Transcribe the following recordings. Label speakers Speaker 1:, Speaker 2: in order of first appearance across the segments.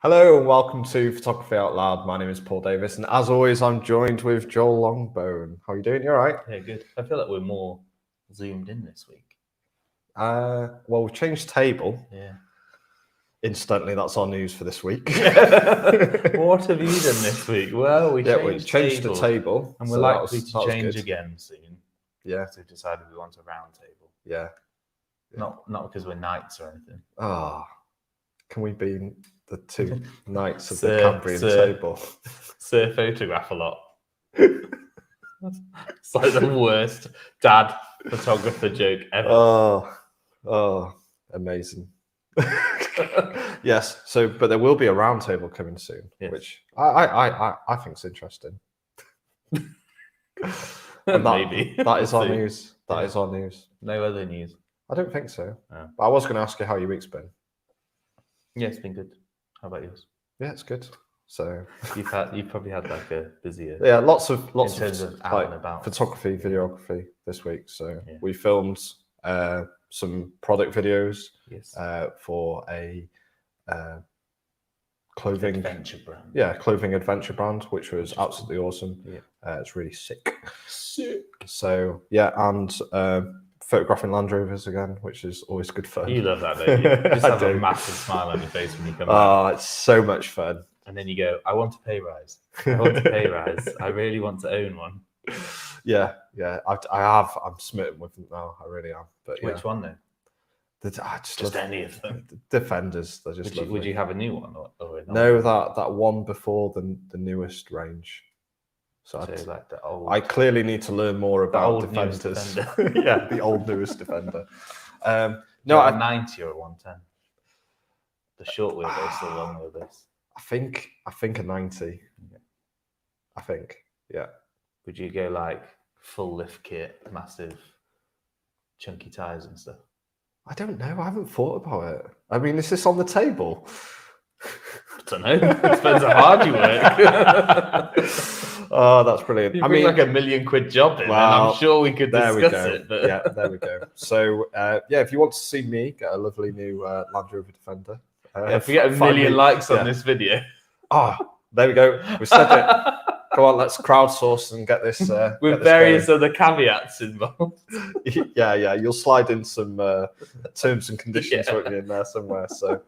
Speaker 1: Hello and welcome to Photography Out Loud. My name is Paul Davis, and as always, I'm joined with Joel Longbone. How are you doing? You all right?
Speaker 2: Yeah, good. I feel like we're more zoomed in this week.
Speaker 1: Well, we've changed table.
Speaker 2: Yeah.
Speaker 1: Instantly, that's our news for this week.
Speaker 2: What have you done this week? Well, we
Speaker 1: changed the table,
Speaker 2: and we're
Speaker 1: so
Speaker 2: likely to
Speaker 1: that was
Speaker 2: change
Speaker 1: good.
Speaker 2: again soon.
Speaker 1: Yeah.
Speaker 2: So we've decided we want a round table.
Speaker 1: Yeah.
Speaker 2: Not because we're knights or anything.
Speaker 1: Can we be the two knights of the Cambrian table?
Speaker 2: Sir photograph a lot. It's like the worst dad photographer joke ever.
Speaker 1: Oh, amazing. Yes. So, but there will be a round table coming soon,
Speaker 2: Yes.
Speaker 1: which I think is interesting.
Speaker 2: Maybe
Speaker 1: that is
Speaker 2: We'll
Speaker 1: our
Speaker 2: see.
Speaker 1: news. That is our news.
Speaker 2: No other news.
Speaker 1: I don't think so.
Speaker 2: Oh.
Speaker 1: But I was going to ask you how your week's been.
Speaker 2: Yeah, it's been good. How about yours?
Speaker 1: Yeah, it's good. So
Speaker 2: You've probably had like a busier.
Speaker 1: yeah, lots of
Speaker 2: terms of out
Speaker 1: like
Speaker 2: and about.
Speaker 1: photography, videography this week. So
Speaker 2: Yeah.
Speaker 1: we filmed some product videos
Speaker 2: Yes.
Speaker 1: for a clothing
Speaker 2: Adventure
Speaker 1: adventure brand, which was absolutely awesome.
Speaker 2: Yeah.
Speaker 1: It's really sick. So yeah, and photographing Land Rovers again, which is always good fun.
Speaker 2: You love that, don't you? Just
Speaker 1: I
Speaker 2: have a
Speaker 1: do.
Speaker 2: massive smile on your face when you come back.
Speaker 1: Oh, it's so much fun.
Speaker 2: And then you go, I want a pay rise. I want a pay rise. I really want to own one.
Speaker 1: Yeah. I'm smitten with them now. I really am. But
Speaker 2: Which one though?
Speaker 1: I just
Speaker 2: Just
Speaker 1: love
Speaker 2: any of them.
Speaker 1: the Defenders. They're just
Speaker 2: Would you have a new one or
Speaker 1: No, that one before the newest range. So
Speaker 2: like the old.
Speaker 1: I clearly need to learn more about
Speaker 2: old newest
Speaker 1: Defenders.
Speaker 2: Defender.
Speaker 1: Yeah, the old newest Defender.
Speaker 2: No, a 90 or a 110. The short wheelbase or long wheelbase.
Speaker 1: I think a 90.
Speaker 2: Yeah.
Speaker 1: I think, yeah.
Speaker 2: Would you go like full lift kit, massive chunky tires and stuff?
Speaker 1: I don't know. I haven't thought about it. I mean, is this on the table?
Speaker 2: I don't know. It depends how hard you work.
Speaker 1: Oh, that's brilliant.
Speaker 2: I mean, like $1 million job in, and I'm sure we could discuss it. But...
Speaker 1: Yeah, there we go. So, if you want to see me get a lovely new Land Rover Defender,
Speaker 2: if we get 1 million likes on this video,
Speaker 1: there we go. We said it. Come on, let's crowdsource and get this
Speaker 2: with various other caveats involved.
Speaker 1: Yeah. You'll slide in some terms and conditions won't you, in there somewhere. So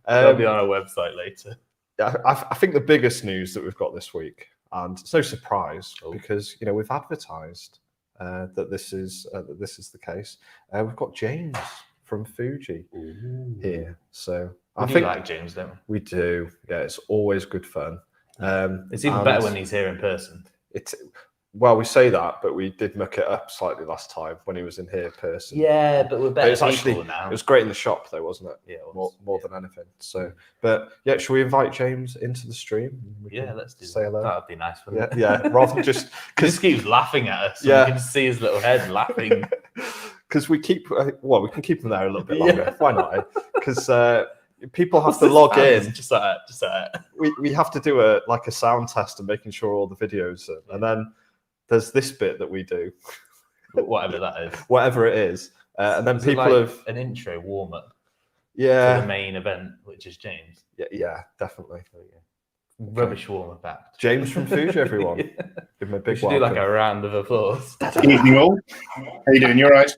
Speaker 2: that'll be on our website later.
Speaker 1: Yeah, I think the biggest news that we've got this week, and it's no surprise because we've advertised that this is the case. We've got James from Fuji here. So I think
Speaker 2: like James, don't we?
Speaker 1: We do. Yeah, it's always good fun.
Speaker 2: It's even better when he's here in person.
Speaker 1: Well, we say that, but we did muck it up slightly last time when he was in here in person.
Speaker 2: Yeah, but we're better
Speaker 1: But
Speaker 2: people now.
Speaker 1: It was great in the shop, though, wasn't it?
Speaker 2: Yeah, it
Speaker 1: was. More than anything. So, but yeah, shall we invite James into the stream?
Speaker 2: Let's do
Speaker 1: say hello.
Speaker 2: That would be nice for
Speaker 1: him. Yeah, rather than just
Speaker 2: he just keeps laughing at us.
Speaker 1: Yeah,
Speaker 2: you can see his little head laughing.
Speaker 1: Because we keep we can keep him there a little bit longer. Why not? Because people have to log in.
Speaker 2: Just like that.
Speaker 1: We have to do a sound test and making sure all the videos are, and then there's this bit that we do.
Speaker 2: Whatever that is.
Speaker 1: Whatever it is. And then people have
Speaker 2: an intro warm up.
Speaker 1: Yeah.
Speaker 2: For the main event, which is James.
Speaker 1: Yeah, definitally.
Speaker 2: Rubbish warm up act.
Speaker 1: James from Fuji, everyone. Give him a big welcome.
Speaker 2: Do like a round of applause.
Speaker 3: Good evening, all. How you doing? You all right?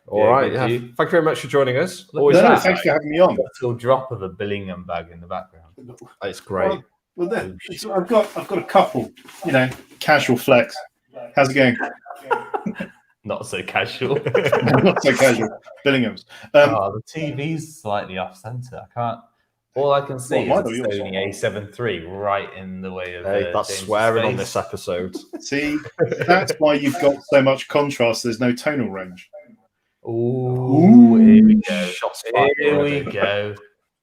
Speaker 1: All right. Yeah. Thank you very much for joining us.
Speaker 3: Thanks for having me on.
Speaker 2: A little drop of a Billingham bag in the background.
Speaker 1: It's great.
Speaker 3: Well, I've got a couple. Casual flex. How's it going?
Speaker 2: Not so casual.
Speaker 3: Not so casual. Billingham's.
Speaker 2: The TV's slightly off centre. I can't. All I can see is a Sony A7 III right in the way of.
Speaker 1: Hey, that's
Speaker 2: James's
Speaker 1: swearing
Speaker 2: face.
Speaker 1: on this episode.
Speaker 3: See, that's why you've got so much contrast. There's no tonal range.
Speaker 2: Ooh, here we go.
Speaker 1: Shots
Speaker 2: here we go.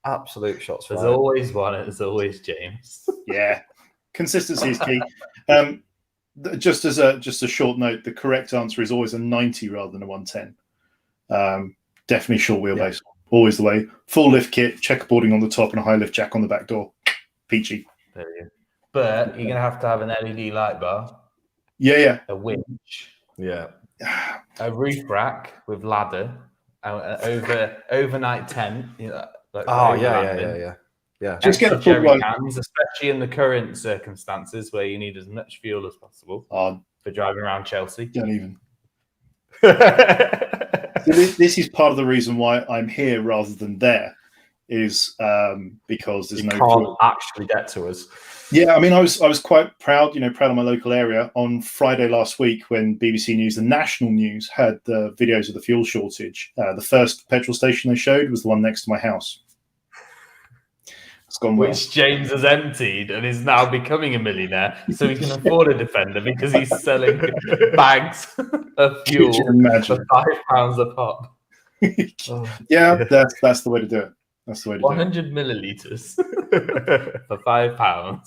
Speaker 1: Absolute shots.
Speaker 2: There's always one. And there's always James.
Speaker 3: Yeah, consistency is key. Just as a short note, the correct answer is always a 90 rather than a 110. Definitely short wheelbase. Yeah. Always the way. Full lift kit, checkerboarding on the top, and a high lift jack on the back door. Peachy.
Speaker 2: There you go. But you're gonna have to have an LED light bar.
Speaker 3: Yeah.
Speaker 2: A winch.
Speaker 1: Yeah.
Speaker 2: A roof rack with ladder. Overnight tent.
Speaker 1: Yeah. Yeah.
Speaker 3: Just get a full
Speaker 2: jerry
Speaker 3: one.
Speaker 2: cans, especially in the current circumstances where you need as much fuel as possible for driving around Chelsea.
Speaker 3: Don't even. This is part of the reason why I'm here rather than there, is because there's
Speaker 1: you
Speaker 3: no
Speaker 1: can't
Speaker 3: fuel.
Speaker 1: actually get to us.
Speaker 3: Yeah, I mean, I was quite proud, proud of my local area. On Friday last week, when BBC News, the national news, had the videos of the fuel shortage, the first petrol station they showed was the one next to my house. It's gone well.
Speaker 2: Which James has emptied and is now becoming a millionaire, so he can afford a Defender because he's selling bags of fuel for £5 a pop.
Speaker 3: Yeah, that's the way to do it. That's the way to do it.
Speaker 2: 100 millilitres for £5.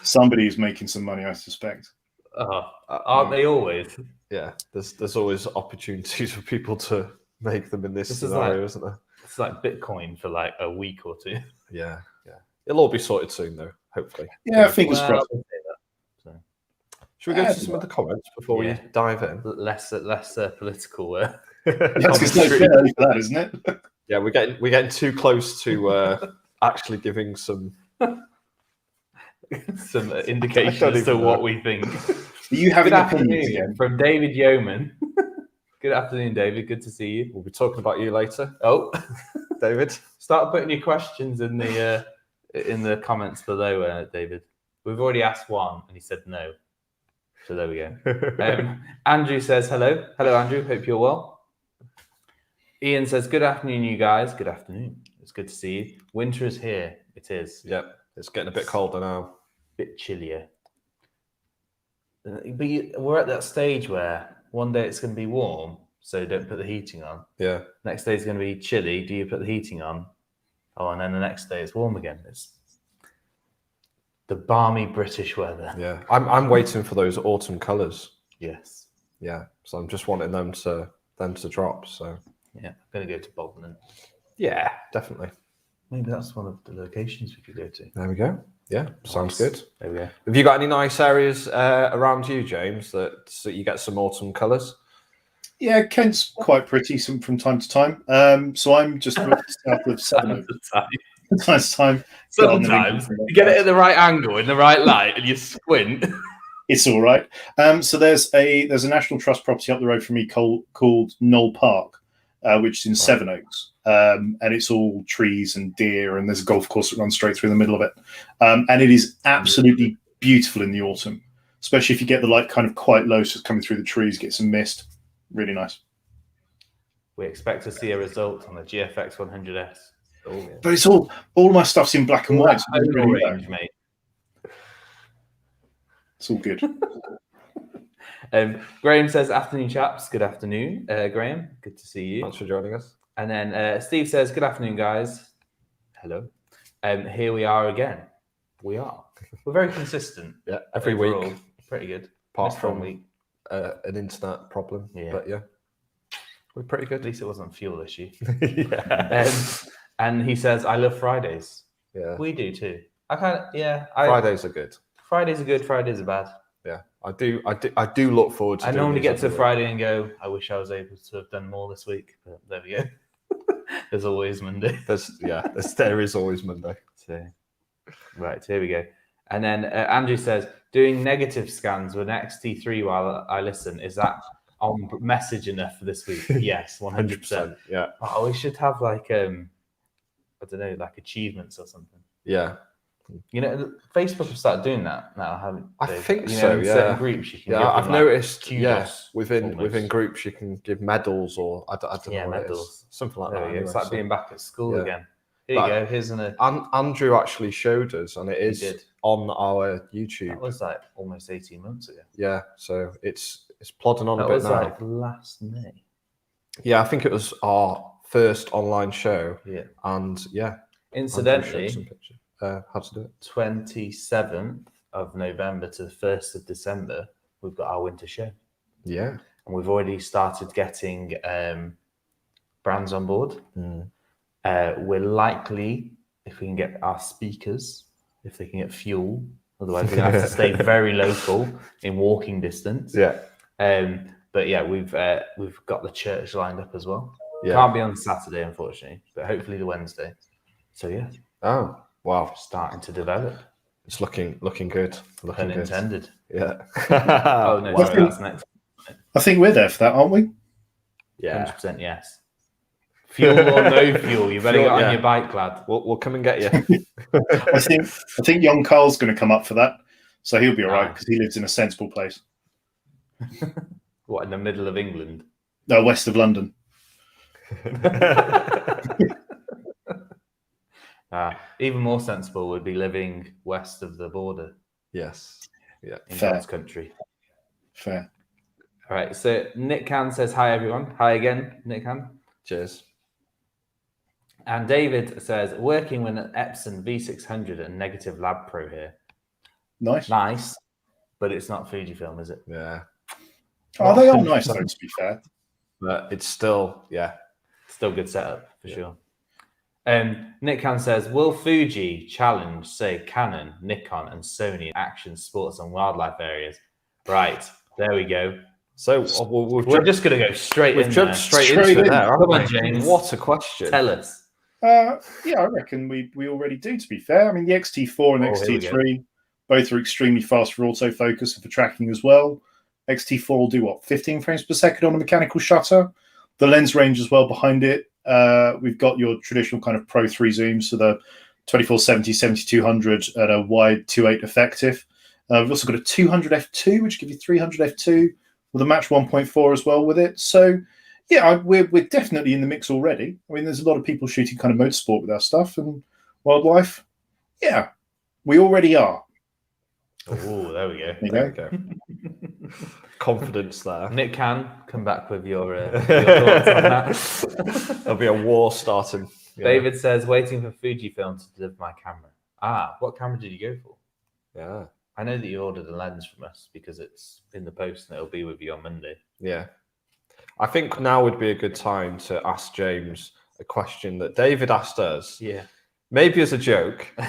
Speaker 3: Somebody's making some money, I suspect.
Speaker 2: Aren't they always?
Speaker 1: Yeah, there's always opportunities for people to make them in this scenario, isn't there?
Speaker 2: It's like Bitcoin for like a week or two.
Speaker 1: Yeah. It'll all be sorted soon, though, hopefully.
Speaker 3: Yeah, fingers crossed.
Speaker 1: Should we go to some of the comments before we dive in?
Speaker 2: Less political.
Speaker 3: It's no fair for that, isn't it?
Speaker 1: Yeah, we're getting too close to actually giving some
Speaker 2: indication as to what we think.
Speaker 3: You have
Speaker 2: Good afternoon from David Yeoman. Good afternoon, David. Good to see you.
Speaker 1: We'll be talking about you later.
Speaker 2: Oh,
Speaker 1: David,
Speaker 2: start putting your questions in the comments below, David. We've already asked one, and he said no. So there we go. Andrew says hello. Hello, Andrew. Hope you're well. Ian says good afternoon, you guys. Good afternoon. It's good to see you. Winter is here. It is.
Speaker 1: Yep. It's getting a bit colder now.
Speaker 2: Bit chillier. But we're at that stage where one day it's going to be warm, so don't put the heating on.
Speaker 1: Yeah.
Speaker 2: Next day it's going to be chilly. Do you put the heating on? Oh, and then the next day it's warm again. It's the balmy British weather.
Speaker 1: Yeah. I'm waiting for those autumn colours.
Speaker 2: Yes.
Speaker 1: Yeah. So I'm just wanting them to drop. So
Speaker 2: yeah, I'm going to go to Bodmin.
Speaker 1: Yeah, definitely.
Speaker 2: Maybe that's one of the locations we could go to.
Speaker 1: There we go. Yeah, sounds good.
Speaker 2: There we go.
Speaker 1: Have you got any nice areas around you, James, that you get some autumn colours?
Speaker 3: Yeah, Kent's quite pretty from time to time. So I'm just south of Sevenoaks. Nice time.
Speaker 2: Sometimes you get it at the right angle, in the right light, and you squint.
Speaker 3: It's all right. So there's a National Trust property up the road from me called Knoll Park, which is in Sevenoaks. And it's all trees and deer, and there's a golf course that runs straight through the middle of it. And it is absolutely beautiful in the autumn, especially if you get the light kind of quite low, so it's coming through the trees, get some mist. Really nice.
Speaker 2: We expect to see a result on the GFX 100S. Oh, yeah.
Speaker 3: But it's all my stuff's in black and white. So it's really
Speaker 2: range, mate.
Speaker 3: It's all good.
Speaker 2: Graham says, afternoon, chaps. Good afternoon, Graham. Good to see you.
Speaker 1: Thanks for joining us.
Speaker 2: And then Steve says, good afternoon, guys. Hello. Here we are again. We are. We're very consistent.
Speaker 1: Yeah, every week.
Speaker 2: Pretty good.
Speaker 1: Apart from an internet problem.
Speaker 2: Yeah.
Speaker 1: But yeah, we're pretty good.
Speaker 2: At least it wasn't a fuel issue.
Speaker 1: Yeah.
Speaker 2: And he says, I love Fridays.
Speaker 1: Yeah.
Speaker 2: We do too.
Speaker 1: Fridays are good.
Speaker 2: Fridays are good. Fridays are bad.
Speaker 1: Yeah, I do look forward to.
Speaker 2: I normally get to Friday and go, I wish I was able to have done more this week. But there we go. There's always Monday.
Speaker 1: There is always Monday.
Speaker 2: So, right, here we go. And then Andrew says, doing negative scans with an XT3 while I listen, is that on message enough for this week? Yes, 100%.
Speaker 1: Yeah.
Speaker 2: Oh, we should have like I don't know, like achievements or something.
Speaker 1: Yeah.
Speaker 2: You know, Facebook have started doing that now, haven't they?
Speaker 1: I think
Speaker 2: you know,
Speaker 1: so.
Speaker 2: in
Speaker 1: Yeah.
Speaker 2: certain groups you can.
Speaker 1: Yeah,
Speaker 2: give
Speaker 1: I've
Speaker 2: them,
Speaker 1: noticed.
Speaker 2: Like,
Speaker 1: yeah, within
Speaker 2: almost.
Speaker 1: groups you can give medals or I don't know what
Speaker 2: medals.
Speaker 1: it is. Something like
Speaker 2: There
Speaker 1: that.
Speaker 2: we go.
Speaker 1: Anyway,
Speaker 2: It's like being back at school again. Here you go. Here's
Speaker 1: Andrew actually showed us, and it is on our YouTube.
Speaker 2: That was like almost 18 months ago.
Speaker 1: Yeah, so it's plodding on
Speaker 2: that
Speaker 1: a bit
Speaker 2: was
Speaker 1: now.
Speaker 2: Like last May.
Speaker 1: Yeah, I think it was our first online show.
Speaker 2: Yeah,
Speaker 1: and yeah.
Speaker 2: Incidentally,
Speaker 1: how to do it?
Speaker 2: 27th of November to the 1st of December, we've got our winter show.
Speaker 1: Yeah,
Speaker 2: and we've already started getting brands on board. We're likely, if we can get our speakers, if they can get fuel, otherwise we're gonna have to stay very local in walking distance.
Speaker 1: Yeah.
Speaker 2: But yeah, we've got the church lined up as well.
Speaker 1: Yeah.
Speaker 2: Can't be on Saturday, unfortunately, but hopefully the Wednesday. So yeah,
Speaker 1: Oh, wow.
Speaker 2: starting to develop.
Speaker 1: It's looking good. Looking
Speaker 2: Pun
Speaker 1: good.
Speaker 2: intended.
Speaker 1: Yeah.
Speaker 2: Oh no,
Speaker 1: Wow.
Speaker 2: sorry, that's next.
Speaker 3: I think we're there for that, aren't we?
Speaker 1: Yeah.
Speaker 2: 100% yes. Fuel or no fuel, you better
Speaker 1: Fuel,
Speaker 2: get on
Speaker 1: yeah.
Speaker 2: your bike, lad.
Speaker 1: We'll come and get you.
Speaker 3: I think young Carl's going to come up for that, so he'll be all right
Speaker 2: Ah.
Speaker 3: because he lives in a sensible place.
Speaker 2: What, in the middle of England?
Speaker 3: No, west of London.
Speaker 2: Even more sensible would be living west of the border
Speaker 1: Yes. Yeah.
Speaker 2: in
Speaker 3: Fair.
Speaker 2: God's country.
Speaker 3: Fair.
Speaker 2: All right, so Nick Can says hi, everyone. Hi again, Nick Can.
Speaker 1: Cheers.
Speaker 2: And David says, working with an Epson V600 and negative Lab Pro here.
Speaker 3: Nice.
Speaker 2: Nice, but it's not Fujifilm, is it?
Speaker 1: Yeah.
Speaker 3: Oh, they are nice, though, to be fair.
Speaker 1: But it's still, yeah.
Speaker 2: Still good setup, for sure. Nick Can says, will Fuji challenge, say, Canon, Nikon, and Sony in action, sports, and wildlife areas? Right, there we go.
Speaker 1: So
Speaker 2: We're just going to go straight
Speaker 1: we've
Speaker 2: in
Speaker 1: jumped
Speaker 2: there.
Speaker 1: straight
Speaker 3: Straight
Speaker 1: into it
Speaker 3: in.
Speaker 1: there.
Speaker 2: Come on,
Speaker 1: haven't we?
Speaker 2: James.
Speaker 1: What a question.
Speaker 2: Tell us.
Speaker 3: Yeah, I reckon we already do, to be fair. I mean, the XT4 and
Speaker 2: Oh, here we
Speaker 3: XT3, both are extremely fast for autofocus and for tracking as well. XT4 will do, 15 frames per second on a mechanical shutter. The lens range as well behind it. We've got your traditional kind of Pro 3 zoom, so the 2470, 7200 at a wide 2.8 effective. We've also got a 200 f2, which gives you 300 f2 with a match 1.4 as well with it. So, yeah, we're definitely in the mix already. I mean, there's a lot of people shooting kind of motorsport with our stuff and wildlife. Yeah, we already are.
Speaker 2: Oh, there we go.
Speaker 3: There you
Speaker 1: There we go. Confidence there.
Speaker 2: Nick Can, come back with your thoughts on that.
Speaker 1: There'll be a war starting. Yeah.
Speaker 2: David says, waiting for Fujifilm to deliver my camera. What camera did you go for?
Speaker 1: Yeah.
Speaker 2: I know that you ordered a lens from us because it's in the post and it'll be with you on Monday.
Speaker 1: Yeah. I think now would be a good time to ask James a question that David asked us.
Speaker 2: Yeah.
Speaker 1: Maybe as a joke, but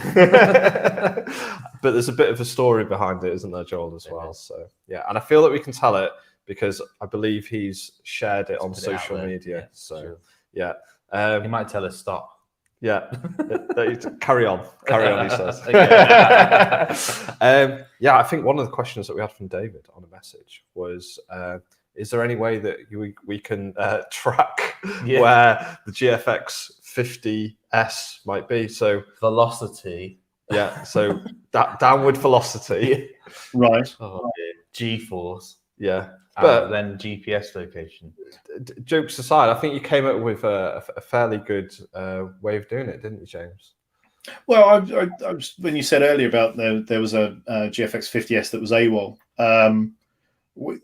Speaker 1: there's a bit of a story behind it, isn't there, Joel, as well? So, yeah. And I feel that we can tell it because I believe he's shared it on social media.
Speaker 2: Yeah,
Speaker 1: so,
Speaker 2: sure.
Speaker 1: yeah.
Speaker 2: He might tell us stop.
Speaker 1: Yeah. Carry on, he says. Yeah, I think one of the questions that we had from David on a message was, is there any way that we can track where the GFX 50S might be? So
Speaker 2: velocity.
Speaker 1: Yeah, so that downward velocity.
Speaker 3: Right.
Speaker 2: Oh, G-force.
Speaker 1: Yeah.
Speaker 2: But then GPS location.
Speaker 1: Jokes aside, I think you came up with a fairly good way of doing it, didn't you, James?
Speaker 3: Well, I was, when you said earlier about there was a GFX 50S that was AWOL,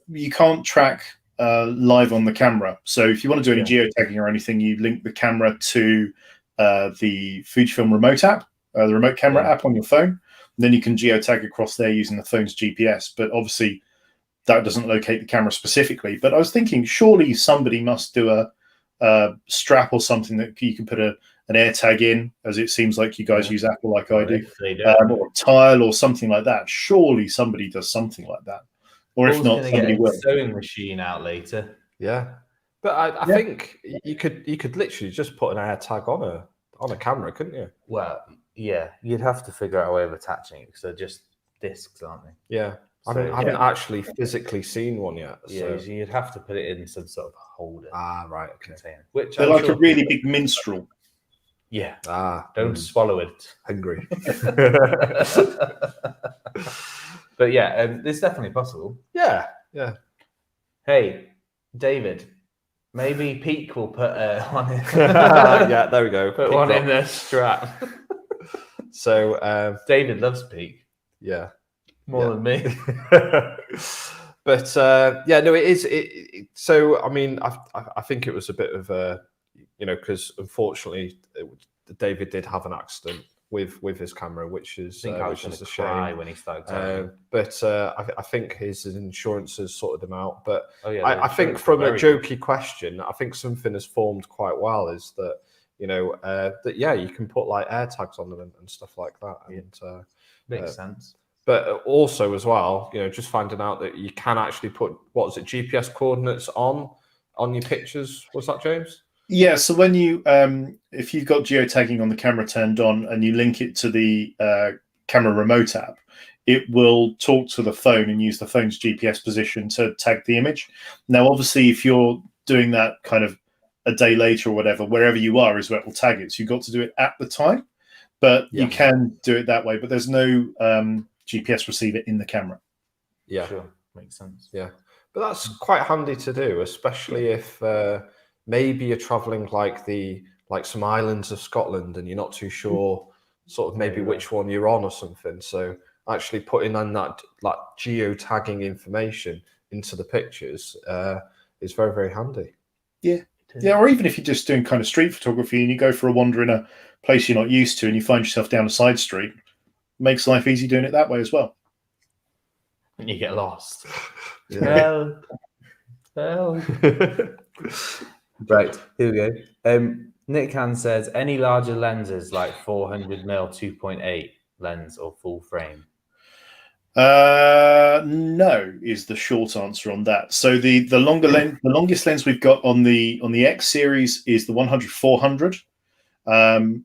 Speaker 3: you can't track live on the camera. So if you want to do any geotagging or anything, you link the camera to the Fujifilm remote app, the remote camera app on your phone. And then you can geotag across there using the phone's GPS. But obviously, that doesn't locate the camera specifically. But I was thinking, surely somebody must do a strap or something that you can put an AirTag in, as it seems like you guys use Apple like I do, or a tile or something like that. Surely somebody does something like that. Or if not, somebody will.
Speaker 2: Sewing machine out later.
Speaker 1: Yeah, but I think you could literally just put an AirTag on a camera, couldn't you?
Speaker 2: Well, yeah, you'd have to figure out a way of attaching it because they're just discs, aren't they?
Speaker 1: Yeah.
Speaker 2: So,
Speaker 1: I haven't actually physically seen one yet.
Speaker 2: Yeah, so you'd have to put it in some sort of holder.
Speaker 1: Right. Okay.
Speaker 2: Container, which
Speaker 3: they're like a really big minstrel.
Speaker 2: Yeah.
Speaker 1: Don't
Speaker 2: swallow it.
Speaker 1: Hungry.
Speaker 2: But yeah, it's definitely possible.
Speaker 1: Yeah.
Speaker 2: Hey, David, maybe Peak will put one in.
Speaker 1: Yeah, there we go.
Speaker 2: Put
Speaker 1: Peak
Speaker 2: one
Speaker 1: drop.
Speaker 2: in their strap.
Speaker 1: So
Speaker 2: David loves Peak.
Speaker 1: Yeah.
Speaker 2: More than me.
Speaker 1: But no, it is. So I mean, I think it was a bit of a, because unfortunately, David did have an accident with his camera, which is a shame.
Speaker 2: When he started.
Speaker 1: But I think his insurance has sorted him out. But
Speaker 2: I
Speaker 1: think from a jokey question, I think something has formed quite well. Is that you can put like AirTags on them and stuff like that. And
Speaker 2: makes sense.
Speaker 1: But also as well, just finding out that you can actually put GPS coordinates on your pictures. Was that, James?
Speaker 3: Yeah, so when you if you've got geotagging on the camera turned on and you link it to the camera remote app, it will talk to the phone and use the phone's GPS position to tag the image. Now, obviously, if you're doing that kind of a day later or whatever, wherever you are is where it will tag it. So you've got to do it at the time, but you can do it that way. But there's no GPS receiver in the camera.
Speaker 1: Yeah,
Speaker 2: Sure, makes sense.
Speaker 1: yeah, but that's quite handy to do, especially if maybe you're traveling like some islands of Scotland and you're not too sure sort of maybe which one you're on or something. So actually putting on that like geotagging information into the pictures is very, very handy.
Speaker 3: Yeah, or even if you're just doing kind of street photography and you go for a wander in a place you're not used to and you find yourself down a side street, makes life easy doing it that way as well.
Speaker 2: And you get lost.
Speaker 1: Yeah.
Speaker 2: Help. Right, here we go. Nick Han says, any larger lenses like 400mm 2.8 lens or full frame?
Speaker 3: No, is the short answer on that. So the longest lens we've got on the X series is the 100-400, and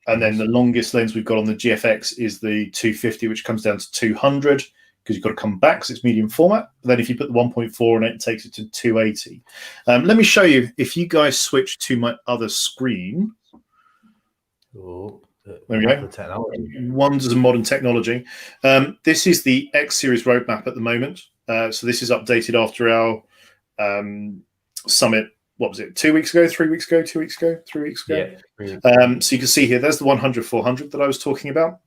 Speaker 3: then the longest lens we've got on the GFX is the 250, which comes down to 200 because you've got to come back because it's medium format. Then if you put the 1.4 on it, it takes it to 280. Let me show you. If you guys switch to my other screen.
Speaker 2: Oh,
Speaker 3: there we go.
Speaker 2: The technology.
Speaker 3: Wonders of modern technology. This is the X series roadmap at the moment. So this is updated after our summit. What was it? 2 weeks ago, 3 weeks ago, 2 weeks ago, 3 weeks ago.
Speaker 2: Yeah.
Speaker 3: So you can see here, there's the 100-400 that I was talking about.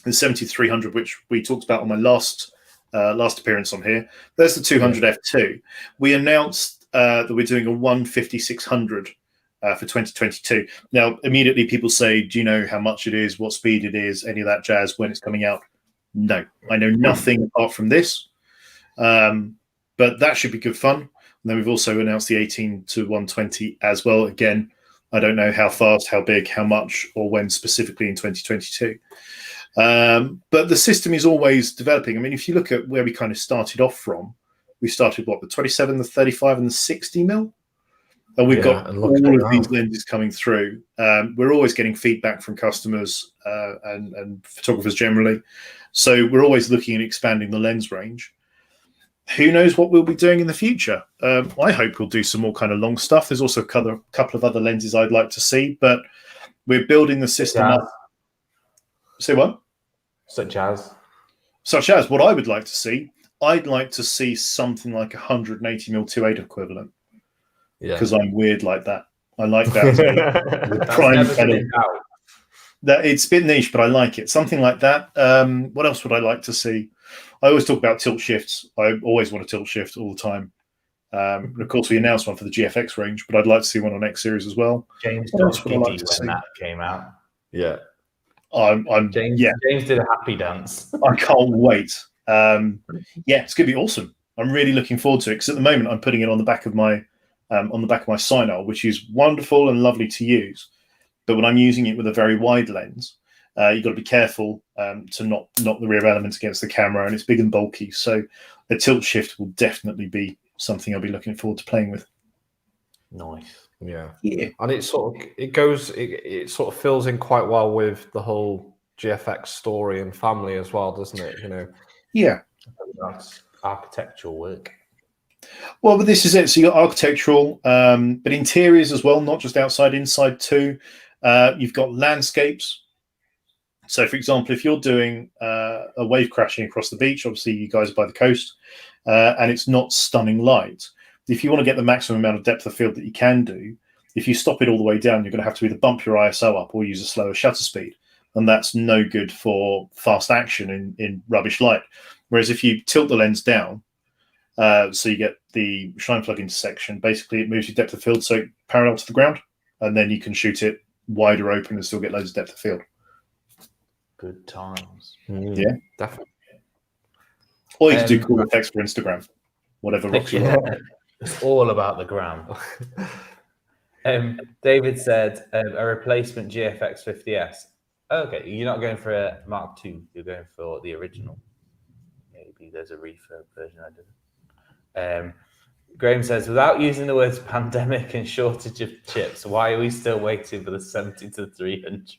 Speaker 3: The 70-300, which we talked about on my last appearance on here. There's the 200 f2. We announced that we're doing a 150-600 for 2022. Now, immediately people say, do you know how much it is, what speed it is, any of that jazz, when it's coming out? No, I know nothing apart from this. But that should be good fun. And then we've also announced the 18-120 as well. Again, I don't know how fast, how big, how much, or when specifically in 2022. But the system is always developing. I mean, if you look at where we kind of started off from, we started, the 27, the 35, and the 60 mil? And we've got all of these lenses coming through. We're always getting feedback from customers and photographers generally. So we're always looking at expanding the lens range. Who knows what we'll be doing in the future? I hope we'll do some more kind of long stuff. There's also a couple of other lenses I'd like to see, but we're building the system up. Say what?
Speaker 2: Such as
Speaker 3: what I would like to see. I'd like to see something like 180mm 2.8 equivalent. Because I'm weird like that. I like that. Prime kind of, that it's a bit niche, but I like it. Something like that. What else would I like to see? I always talk about tilt shifts. I always want a tilt shift all the time. And of course, we announced one for the GFX range, but I'd like to see one on X series as well.
Speaker 2: James got giddy when that came out.
Speaker 3: Yeah.
Speaker 2: James did a happy dance.
Speaker 3: I can't wait. It's going to be awesome. I'm really looking forward to it because at the moment I'm putting it on the back of my Signal, which is wonderful and lovely to use. But when I'm using it with a very wide lens, you've got to be careful to not knock the rear elements against the camera, and it's big and bulky. So a tilt shift will definitely be something I'll be looking forward to playing with.
Speaker 2: Nice.
Speaker 1: Yeah. And it sort of fills in quite well with the whole GFX story and family as well, doesn't it? You know.
Speaker 3: Yeah.
Speaker 2: That's architectural work.
Speaker 3: Well, but this is it. So you got architectural, but interiors as well, not just outside, inside too. You've got landscapes. So, for example, if you're doing a wave crashing across the beach, obviously you guys are by the coast, and it's not stunning light. If you want to get the maximum amount of depth of field that you can do, if you stop it all the way down, you're going to have to either bump your ISO up or use a slower shutter speed. And that's no good for fast action in rubbish light. Whereas if you tilt the lens down, so you get the shine plug intersection, basically it moves your depth of field so parallel to the ground, and then you can shoot it wider open and still get loads of depth of field.
Speaker 2: Good times.
Speaker 3: Yeah,
Speaker 1: definitely.
Speaker 3: Or you can do cool effects for Instagram, whatever rocks you want.
Speaker 2: It's all about the gram. David said a replacement GFX 50S. Okay, you're not going for a Mark II, you're going for the original. Maybe there's a refurb version. I did. Graham says, without using the words pandemic and shortage of chips, why are we still waiting for the 70 to 300?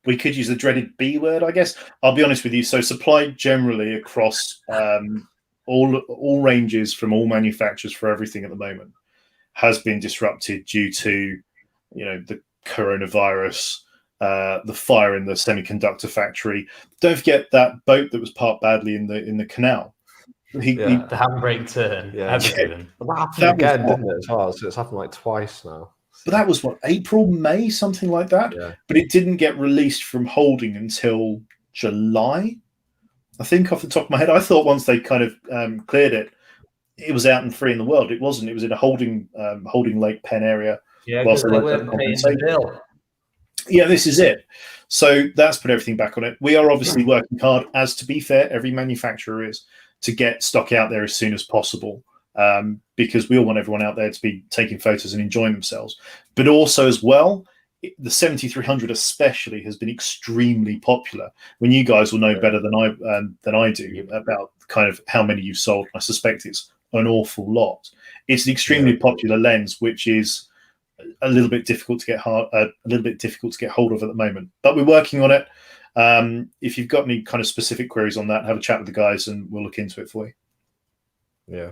Speaker 3: We could use the dreaded B word, I guess. I'll be honest with you. So supply generally across all ranges from all manufacturers for everything at the moment has been disrupted due to, the coronavirus, the fire in the semiconductor factory. Don't forget that boat that was parked badly in the canal.
Speaker 2: The handbrake turn.
Speaker 1: Yeah. That happened again, didn't it, as well? So it's happened like twice now.
Speaker 3: But that was what, April, May, something like that.
Speaker 1: Yeah.
Speaker 3: But it didn't get released from holding until July, I think, off the top of my head. I thought once they kind of cleared it, it was out and free in the world. It wasn't. It was in a holding Lake Pen area.
Speaker 2: Yeah, because they weren't paying the bill.
Speaker 3: Yeah, this is it. So that's put everything back on it. We are obviously working hard, as to be fair, every manufacturer is, to get stock out there as soon as possible. Because we all want everyone out there to be taking photos and enjoying themselves. But also as well, the 7300 especially has been extremely popular. When you guys will know better than I do about kind of how many you've sold. I suspect it's an awful lot. It's an extremely popular lens, which is a little bit difficult to get hold of at the moment. But we're working on it. If you've got any kind of specific queries on that, have a chat with the guys and we'll look into it for you.
Speaker 1: Yeah.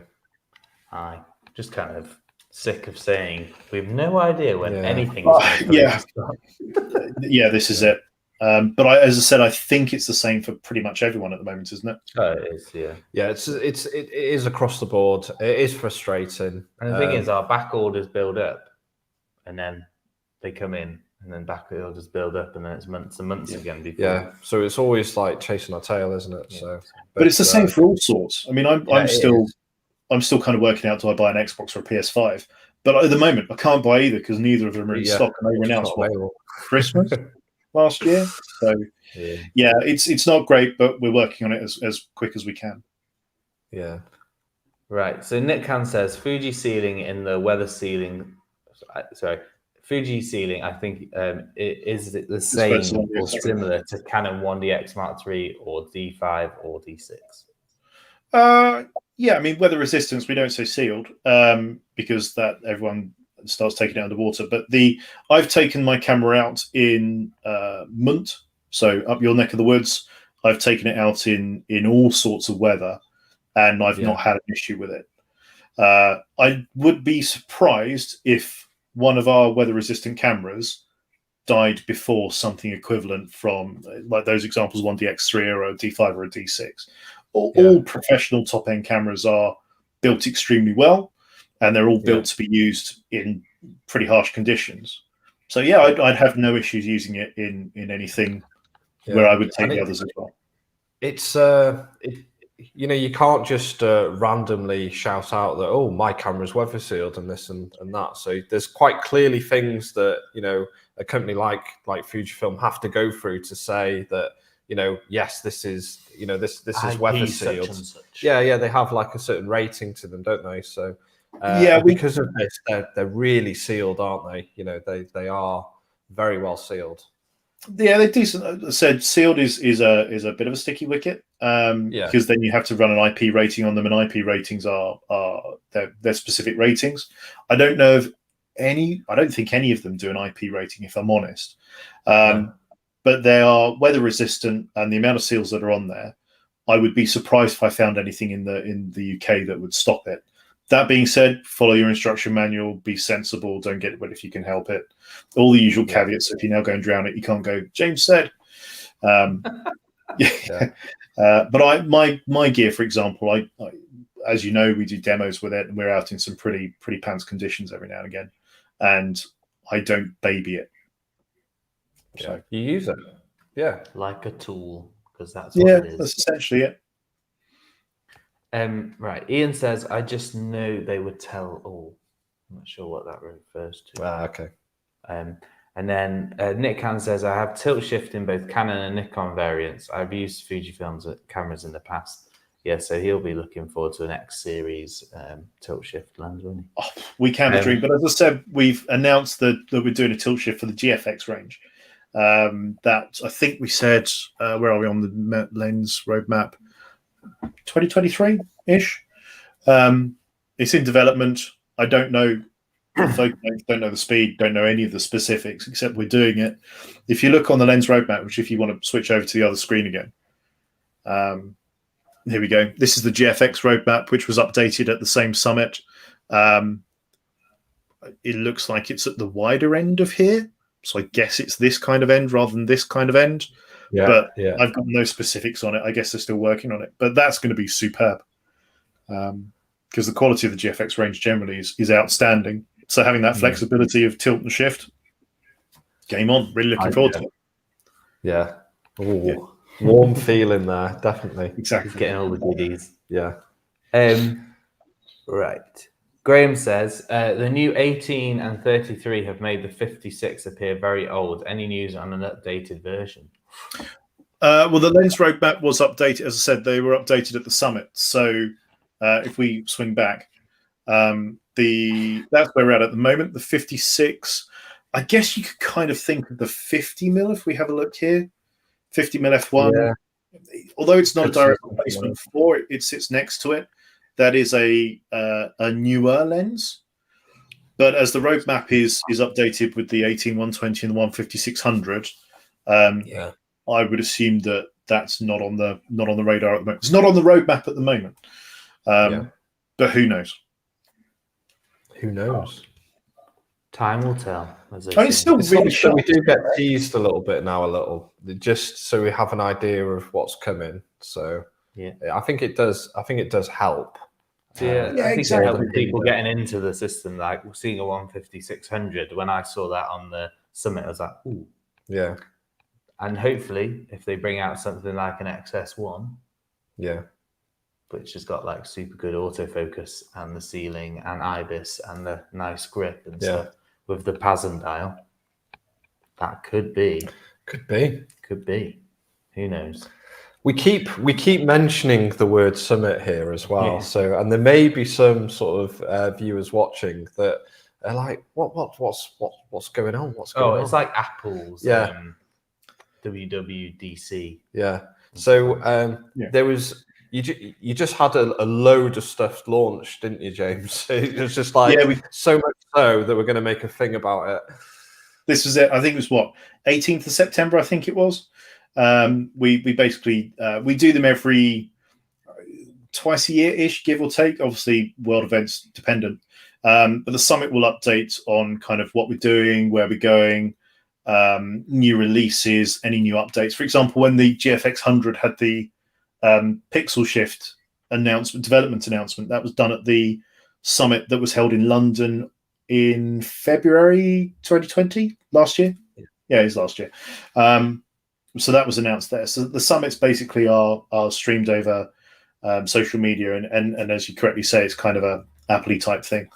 Speaker 2: I'm just kind of sick of saying we have no idea when anything is going to
Speaker 3: Yeah, this is it. But as I said, I think it's the same for pretty much everyone at the moment, isn't it?
Speaker 2: Oh, it is, yeah.
Speaker 1: Yeah, it is across the board. It is frustrating.
Speaker 2: And the thing is, our back orders build up, and then they come in, and then back orders build up, and then it's months and months again.
Speaker 1: Yeah, so it's always like chasing our tail, isn't it? Yeah. So,
Speaker 3: but it's the same for all sorts. I mean, I'm still kind of working out, do I buy an Xbox or a PS5? But at the moment, I can't buy either because neither of them are in stock, and they were announced Christmas last year. So yeah, it's not great, but we're working on it as quick as we can.
Speaker 1: Yeah.
Speaker 2: Right. So Nick Khan says Fuji ceiling in the weather ceiling. Sorry, Fuji ceiling. I think is it the same or similar to Canon 1DX Mark III or D5 or D6?
Speaker 3: Yeah, I mean, weather resistance, we don't say sealed because that everyone starts taking it underwater. But I've taken my camera out in Munt, so up your neck of the woods. I've taken it out in all sorts of weather, and I've not had an issue with it. I would be surprised if one of our weather-resistant cameras died before something equivalent from, like those examples, 1DX3 or a D5 or a D6. All professional top-end cameras are built extremely well, and they're all built to be used in pretty harsh conditions. So yeah, I'd have no issues using it in anything where I would take the others as well.
Speaker 1: It's you can't just randomly shout out that, oh, my camera's weather sealed and this and that. So there's quite clearly things that a company like Fujifilm have to go through to say that, yes, this is this is weather sealed.
Speaker 2: Such and such.
Speaker 1: Yeah, they have like a certain rating to them, don't they? So because of this, they're really sealed, aren't they? They are very well sealed.
Speaker 3: Yeah, they're decent. I said sealed is a bit of a sticky wicket because then you have to run an IP rating on them, and IP ratings are their specific ratings. I don't know of any. I don't think any of them do an IP rating, if I'm honest. But they are weather resistant, and the amount of seals that are on there, I would be surprised if I found anything in the UK that would stop it. That being said, follow your instruction manual, be sensible, don't get wet if you can help it. All the usual caveats. If you now go and drown it, you can't go, James said. But my gear, for example, I as you know, we do demos with it, and we're out in some pretty pants conditions every now and again, and I don't baby it.
Speaker 1: So you use it,
Speaker 2: like a tool, because that's what it is.
Speaker 3: That's essentially it.
Speaker 2: Right. Ian says, I just know they would tell all. I'm not sure what that refers to.
Speaker 1: Okay.
Speaker 2: And then Nick Khan says, I have tilt shift in both Canon and Nikon variants. I've used Fujifilm's cameras in the past. Yeah, so he'll be looking forward to an X series tilt shift lens, won't he? Oh,
Speaker 3: we can dream, but as I said, we've announced that we're doing a tilt shift for the GFX range. That I think we said, where are we on the lens roadmap? 2023, ish. It's in development. I don't know the focus length, don't know the speed, don't know any of the specifics, except we're doing it. If you look on the lens roadmap, which if you want to switch over to the other screen again, here we go. This is the GFX roadmap, which was updated at the same summit. It looks like it's at the wider end of here. So I guess it's this kind of end rather than this kind of end.
Speaker 1: Yeah,
Speaker 3: But
Speaker 1: yeah.
Speaker 3: I've got no specifics on it. I guess they're still working on it. But that's going to be superb. Because the quality of the GFX range generally is outstanding. So having that flexibility of tilt and shift, game on. Really looking forward to it.
Speaker 1: Yeah. Ooh, warm feeling there, definitely.
Speaker 3: Exactly.
Speaker 2: He's getting all the goodies.
Speaker 1: Yeah.
Speaker 2: Right. Graham says the new 18 and 33 have made the 56 appear very old. Any news on an updated version?
Speaker 3: Well, the lens roadmap was updated. As I said, they were updated at the summit. So if we swing back, that's where we're at the moment. The 56. I guess you could kind of think of the 50mm if we have a look here. 50mm f1. Yeah. Although it's not a direct replacement for it, it sits next to it. That is a newer lens. But as the roadmap is updated with the 18-120 and the 150-600, I would assume that that's not on the radar at the moment. It's not on the roadmap at the moment. But who knows?
Speaker 1: Who knows?
Speaker 2: Time will tell.
Speaker 3: It's still really
Speaker 1: so we do get teased a little bit now, just so we have an idea of what's coming. So
Speaker 2: yeah,
Speaker 1: I think it does. I think it does help.
Speaker 2: I think it helps people getting into the system. Like we're seeing a 150-600. When I saw that on the summit, I was like, ooh,
Speaker 1: yeah.
Speaker 2: And hopefully, if they bring out something like an XS1, which has got like super good autofocus and the ceiling and IBIS and the nice grip and stuff with the PASM dial, that could be. Who knows?
Speaker 1: We keep mentioning the word summit here as well. Yeah. So, and there may be some sort of viewers watching that are like, what's going on? What's going on?
Speaker 2: It's like Apple's WWDC.
Speaker 1: Yeah. So there was you just had a load of stuff launched, didn't you, James? It was just like so much so that we're going to make a thing about it.
Speaker 3: This was it. I think it was 18th of September. I think it was. We basically we do them every twice a year-ish, give or take. Obviously, world events dependent. But the summit will update on kind of what we're doing, where we're going, new releases, any new updates. For example, when the GFX 100 had the pixel shift development announcement, that was done at the summit that was held in London in February 2020, last year. Yeah, it was last year. So that was announced there. So the summits basically are streamed over social media, and as you correctly say, it's kind of a Apple-y type thing.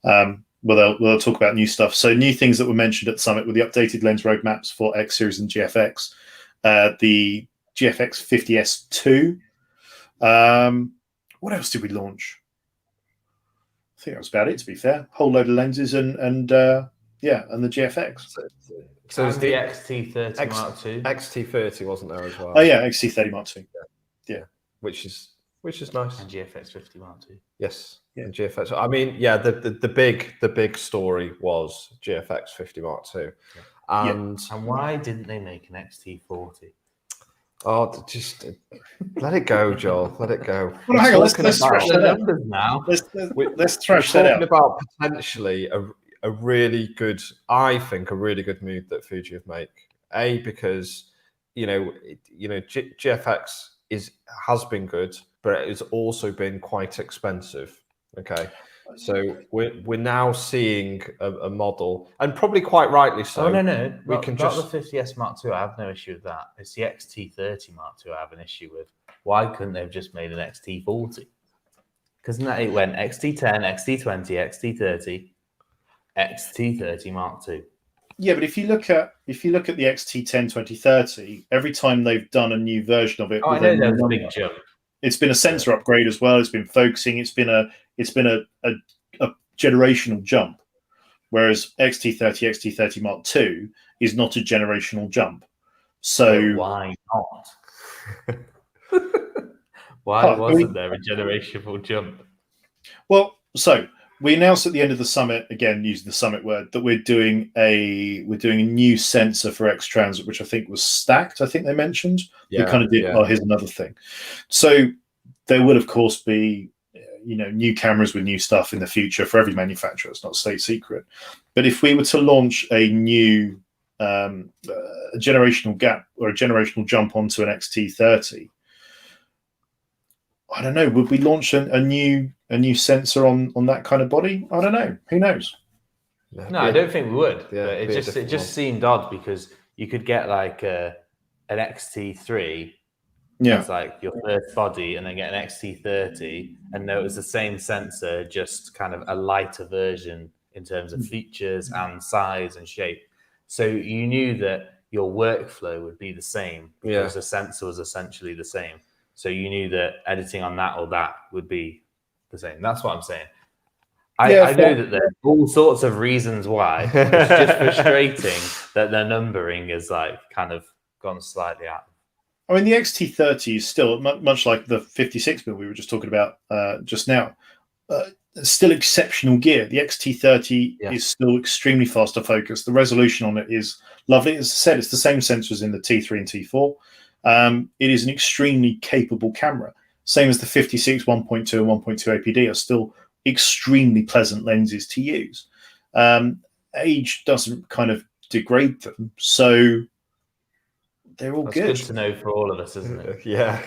Speaker 3: They'll talk about new stuff. So new things that were mentioned at the summit were the updated lens roadmaps for X series and GFX, the GFX 50S2. What else did we launch? I think that was about it, to be fair. Whole load of lenses and the GFX.
Speaker 2: So it's the XT30 Mark II.
Speaker 1: XT30 wasn't there as well?
Speaker 3: Oh yeah, XT30 Mark II. Yeah.
Speaker 1: Which is nice.
Speaker 2: And GFX 50 Mark II.
Speaker 1: Yes. Yeah. And GFX. I mean, the big story was GFX 50 Mark II. Yeah. And
Speaker 2: why didn't they make an XT40?
Speaker 1: Oh, just let it go, Joel. Let it go.
Speaker 3: Well, hang on, let's thrash that out
Speaker 2: now.
Speaker 3: Let's thrash that out.
Speaker 1: Talking about potentially a really good, I think, a really good move that Fuji have made. Because GFX has been good, but it has also been quite expensive. Okay, so we're now seeing a model, and probably quite rightly so.
Speaker 2: Oh no, not the 50S Mark II. I have no issue with that. It's the XT30 Mark II I have an issue with. Why couldn't they have just made an XT40? Because it went XT10, XT20, XT30, XT30 Mark II.
Speaker 3: Yeah, but if you look at the XT10 2030, every time they've done a new version of it,
Speaker 2: I know there was a big jump.
Speaker 3: It's been a sensor upgrade as well. It's been focusing. It's been a generational jump, whereas XT30, XT30 Mark II is not a generational jump. So
Speaker 2: why not? Why wasn't there a generational jump?
Speaker 3: Well, so we announced at the end of the summit, again using the summit word, that we're doing a new sensor for X Transit, which I think was stacked. I think they mentioned.
Speaker 1: Yeah,
Speaker 3: we kind of did.
Speaker 1: yeah.
Speaker 3: Oh, here's another thing. So there will, of course, be new cameras with new stuff in the future for every manufacturer. It's not state secret. But if we were to launch a new a generational gap or a generational jump onto an XT30, I don't know. Would we launch a new sensor on that kind of body? I don't know. Who knows?
Speaker 2: No, I don't think we would.
Speaker 1: Yeah,
Speaker 2: But it just seemed odd because you could get like an XT3 as like your first body, and then get an XT30, and know it was the same sensor, just kind of a lighter version in terms of features and size and shape. So you knew that your workflow would be the same because the sensor was essentially the same. So you knew that editing on that or that would be the same. That's what I'm saying. I know that there's all sorts of reasons why. It's just frustrating that the numbering is like kind of gone slightly out.
Speaker 3: I mean, the XT30 is still much like the 56 mil we were just talking about just now. Still exceptional gear. The XT30 is still extremely fast to focus. The resolution on it is lovely. As I said, it's the same sensors in the T3 and T4. It is an extremely capable camera. Same as the 56 1.2 and 1.2 APD are still extremely pleasant lenses to use. Age doesn't kind of degrade them, so they're all good.
Speaker 2: Good to know for all of us, isn't it?
Speaker 1: Yeah.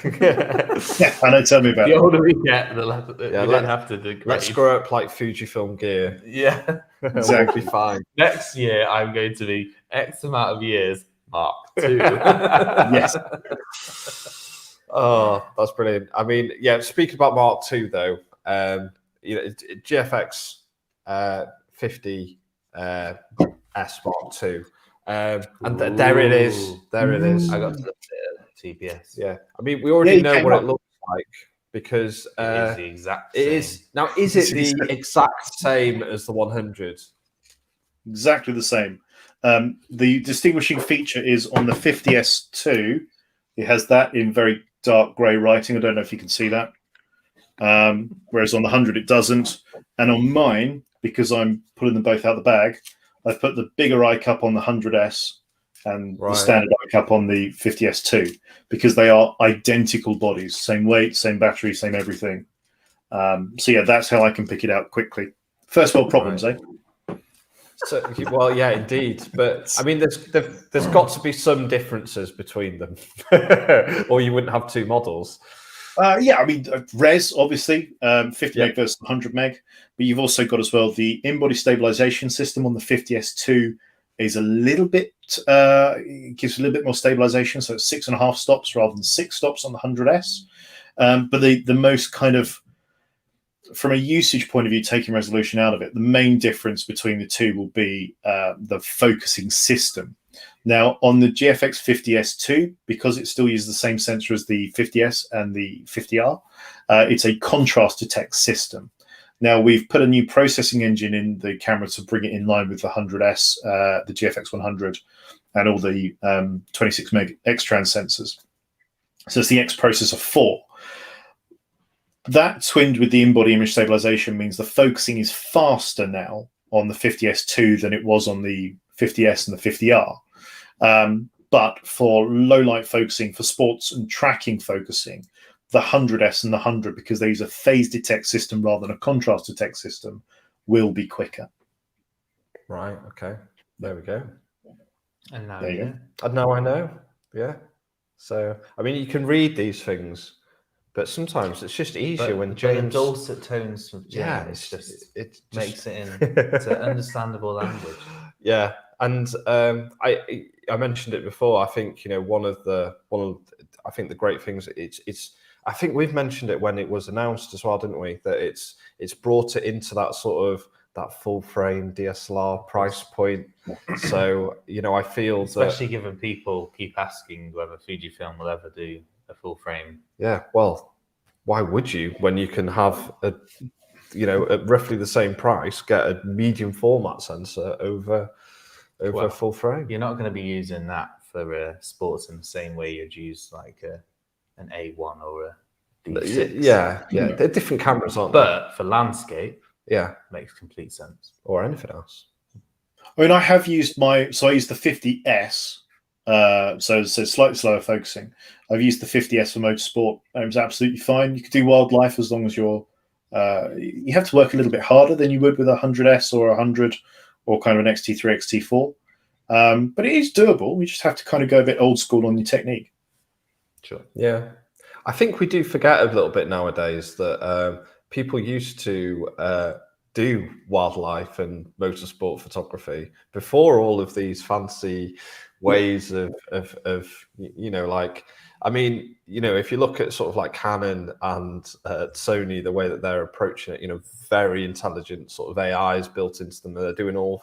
Speaker 3: Yeah, I know. Tell me about
Speaker 2: the
Speaker 3: it.
Speaker 2: older we get, the less we don't have to degrade.
Speaker 1: Let's grow up like Fujifilm gear.
Speaker 2: Yeah,
Speaker 3: Exactly.
Speaker 1: We'll be fine.
Speaker 2: Next year, I'm going to be X amount of years Mark II.
Speaker 3: Yes.
Speaker 1: Oh, that's brilliant. I mean, yeah. Speaking about Mark II, though, GFX 50 S Mark II, and there it is. There it is.
Speaker 2: I got to the TPS.
Speaker 1: Yeah. I mean, we already know what it looks like because
Speaker 2: it is the exact same.
Speaker 1: It is now. Is it the exact same as the 100?
Speaker 3: Exactly the same. The distinguishing feature is on the 50S2. It has that in very dark grey writing. I don't know if you can see that. Whereas on the 100 it doesn't. And on mine, because I'm pulling them both out of the bag, I've put the bigger eye cup on the 100S and the standard eye cup on the 50S2 because they are identical bodies, same weight, same battery, same everything. So yeah, that's how I can pick it out quickly. First world problems, eh?
Speaker 1: So, well, yeah, indeed. But I mean, there's got to be some differences between them, or you wouldn't have two models.
Speaker 3: Yeah, I mean, res, obviously, 50 meg versus 100 meg. But you've also got as well the in-body stabilization system on the 50S2 is a little bit, it gives a little bit more stabilization. So it's 6.5 stops rather than 6 stops on the 100S. But the most kind of, from a usage point of view, taking resolution out of it, the main difference between the two will be the focusing system. Now, on the GFX 50S2, because it still uses the same sensor as the 50S and the 50R, it's a contrast detect system. Now, we've put a new processing engine in the camera to bring it in line with the 100S, the GFX 100, and all the 26 meg X-Trans sensors. So it's the X processor 4. That twinned with the in-body image stabilization means the focusing is faster now on the 50S2 than it was on the 50S and the 50R. But for low light focusing, for sports and tracking focusing, the 100S and the 100, because they use a phase detect system rather than a contrast detect system, will be quicker.
Speaker 1: Right. Okay. There we go.
Speaker 2: And now
Speaker 3: There you go.
Speaker 1: And now I know. Yeah. So, I mean, you can read these things, but sometimes it's just easier when James.
Speaker 2: The dulcet tones from James
Speaker 1: it
Speaker 2: makes it it's an understandable language.
Speaker 1: Yeah, and I mentioned it before. I think one of the I think the great things it's I think we've mentioned it when it was announced as well, didn't we? That it's brought it into that sort of that full frame DSLR price point. So I feel
Speaker 2: especially given people keep asking whether Fujifilm will ever do a full frame.
Speaker 1: Yeah, well, why would you when you can have at roughly the same price get a medium format sensor over a full frame?
Speaker 2: You're not going to be using that for sports in the same way you'd use like an A1 or a D6.
Speaker 1: Yeah. They're different cameras, aren't
Speaker 2: But for landscape,
Speaker 1: they? Yeah,
Speaker 2: makes complete sense.
Speaker 1: or anything else.
Speaker 3: I mean, I have used I used the 50S, so slightly slower focusing. I've used the 50S for motorsport, and it was absolutely fine. You could do wildlife as long as you have to work a little bit harder than you would with a 100S or 100 or kind of an XT3, XT4. But it is doable. You just have to kind of go a bit old school on your technique.
Speaker 2: Sure.
Speaker 1: Yeah. I think we do forget a little bit nowadays that people used to do wildlife and motorsport photography before all of these fancy ways of like, I mean, if you look at sort of like Canon and Sony, the way that they're approaching it, very intelligent sort of AIs built into them. They're doing all,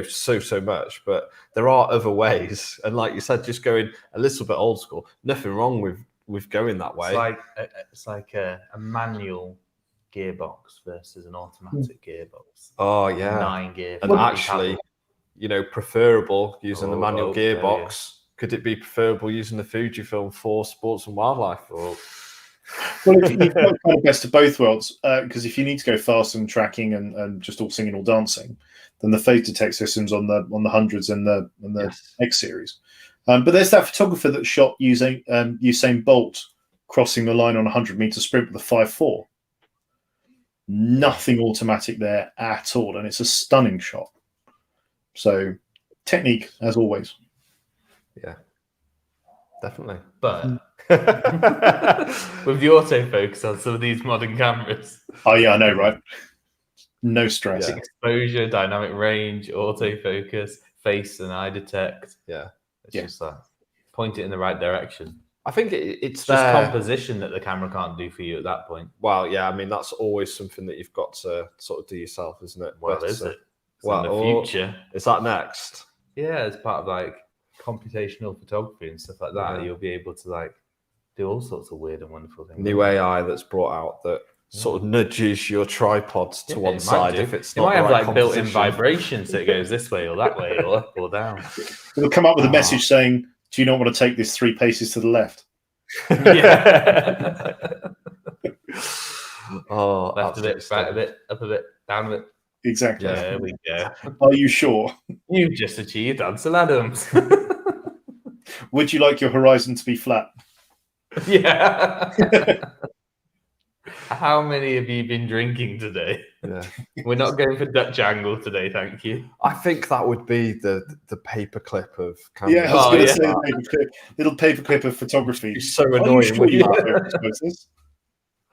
Speaker 1: so much, but there are other ways. And like you said, just going a little bit old school, nothing wrong with going that way.
Speaker 2: It's like a manual gearbox versus an automatic gearbox.
Speaker 1: Oh yeah,
Speaker 2: 9 gear.
Speaker 1: and actually, preferable using the manual gearbox.
Speaker 2: Yeah.
Speaker 1: Could it be preferable using the Fujifilm for sports and wildlife?
Speaker 3: Well, if you've got kind of best of both worlds, because if you need to go fast and tracking and just all singing, all dancing, then the phase detect systems on the hundreds and the
Speaker 1: Yes.
Speaker 3: X series. But there's that photographer that shot using Usain Bolt crossing the line on a 100-meter sprint with a 5.4. Nothing automatic there at all, and it's a stunning shot. So technique, as always.
Speaker 1: Yeah, definitely.
Speaker 2: But with the autofocus on some of these modern cameras.
Speaker 3: Oh yeah, I know, right? No stress.
Speaker 1: Yeah.
Speaker 2: Exposure, dynamic range, autofocus, face and eye detect.
Speaker 1: Yeah.
Speaker 2: It's just like point it in the right direction.
Speaker 1: I think it's
Speaker 2: Just
Speaker 1: there.
Speaker 2: composition that the camera can't do for you at that point.
Speaker 1: Well, yeah, I mean that's always something that you've got to sort of do yourself, isn't it?
Speaker 2: Well,
Speaker 1: But,
Speaker 2: is it?
Speaker 1: well,
Speaker 2: In the future.
Speaker 1: Is that next?
Speaker 2: Yeah, as part of like computational photography and stuff like that,
Speaker 1: Yeah.
Speaker 2: you'll be able to like do all sorts of weird and wonderful things.
Speaker 1: New AI that's brought out that sort of nudges your tripods to one
Speaker 2: it might
Speaker 1: side
Speaker 2: do.
Speaker 1: if it's
Speaker 2: It
Speaker 1: not
Speaker 2: might
Speaker 1: the
Speaker 2: have
Speaker 1: right
Speaker 2: like built-in
Speaker 1: composition.
Speaker 2: vibrations so it goes this way or that way or up or down.
Speaker 3: It'll come up with a message saying, "Do you not want to take this 3 paces to the left?"
Speaker 2: Yeah.
Speaker 1: Oh,
Speaker 2: Left a bit,
Speaker 1: absolutely
Speaker 2: right a bit, up a bit, down a bit.
Speaker 3: Exactly.
Speaker 2: There we go.
Speaker 3: Are you sure?
Speaker 2: You've just achieved Ansel Adams.
Speaker 3: Would you like your horizon to be flat?
Speaker 2: Yeah. How many have you been drinking today?
Speaker 1: Yeah.
Speaker 2: We're not going for Dutch angle today, thank you.
Speaker 1: I think that would be the paperclip of cameras.
Speaker 3: Yeah, I was
Speaker 2: Oh,
Speaker 3: going to
Speaker 2: yeah.
Speaker 3: say little paperclip of photography.
Speaker 1: It's so
Speaker 3: Are you
Speaker 1: annoying.
Speaker 3: sure you
Speaker 1: when
Speaker 3: want to expose this?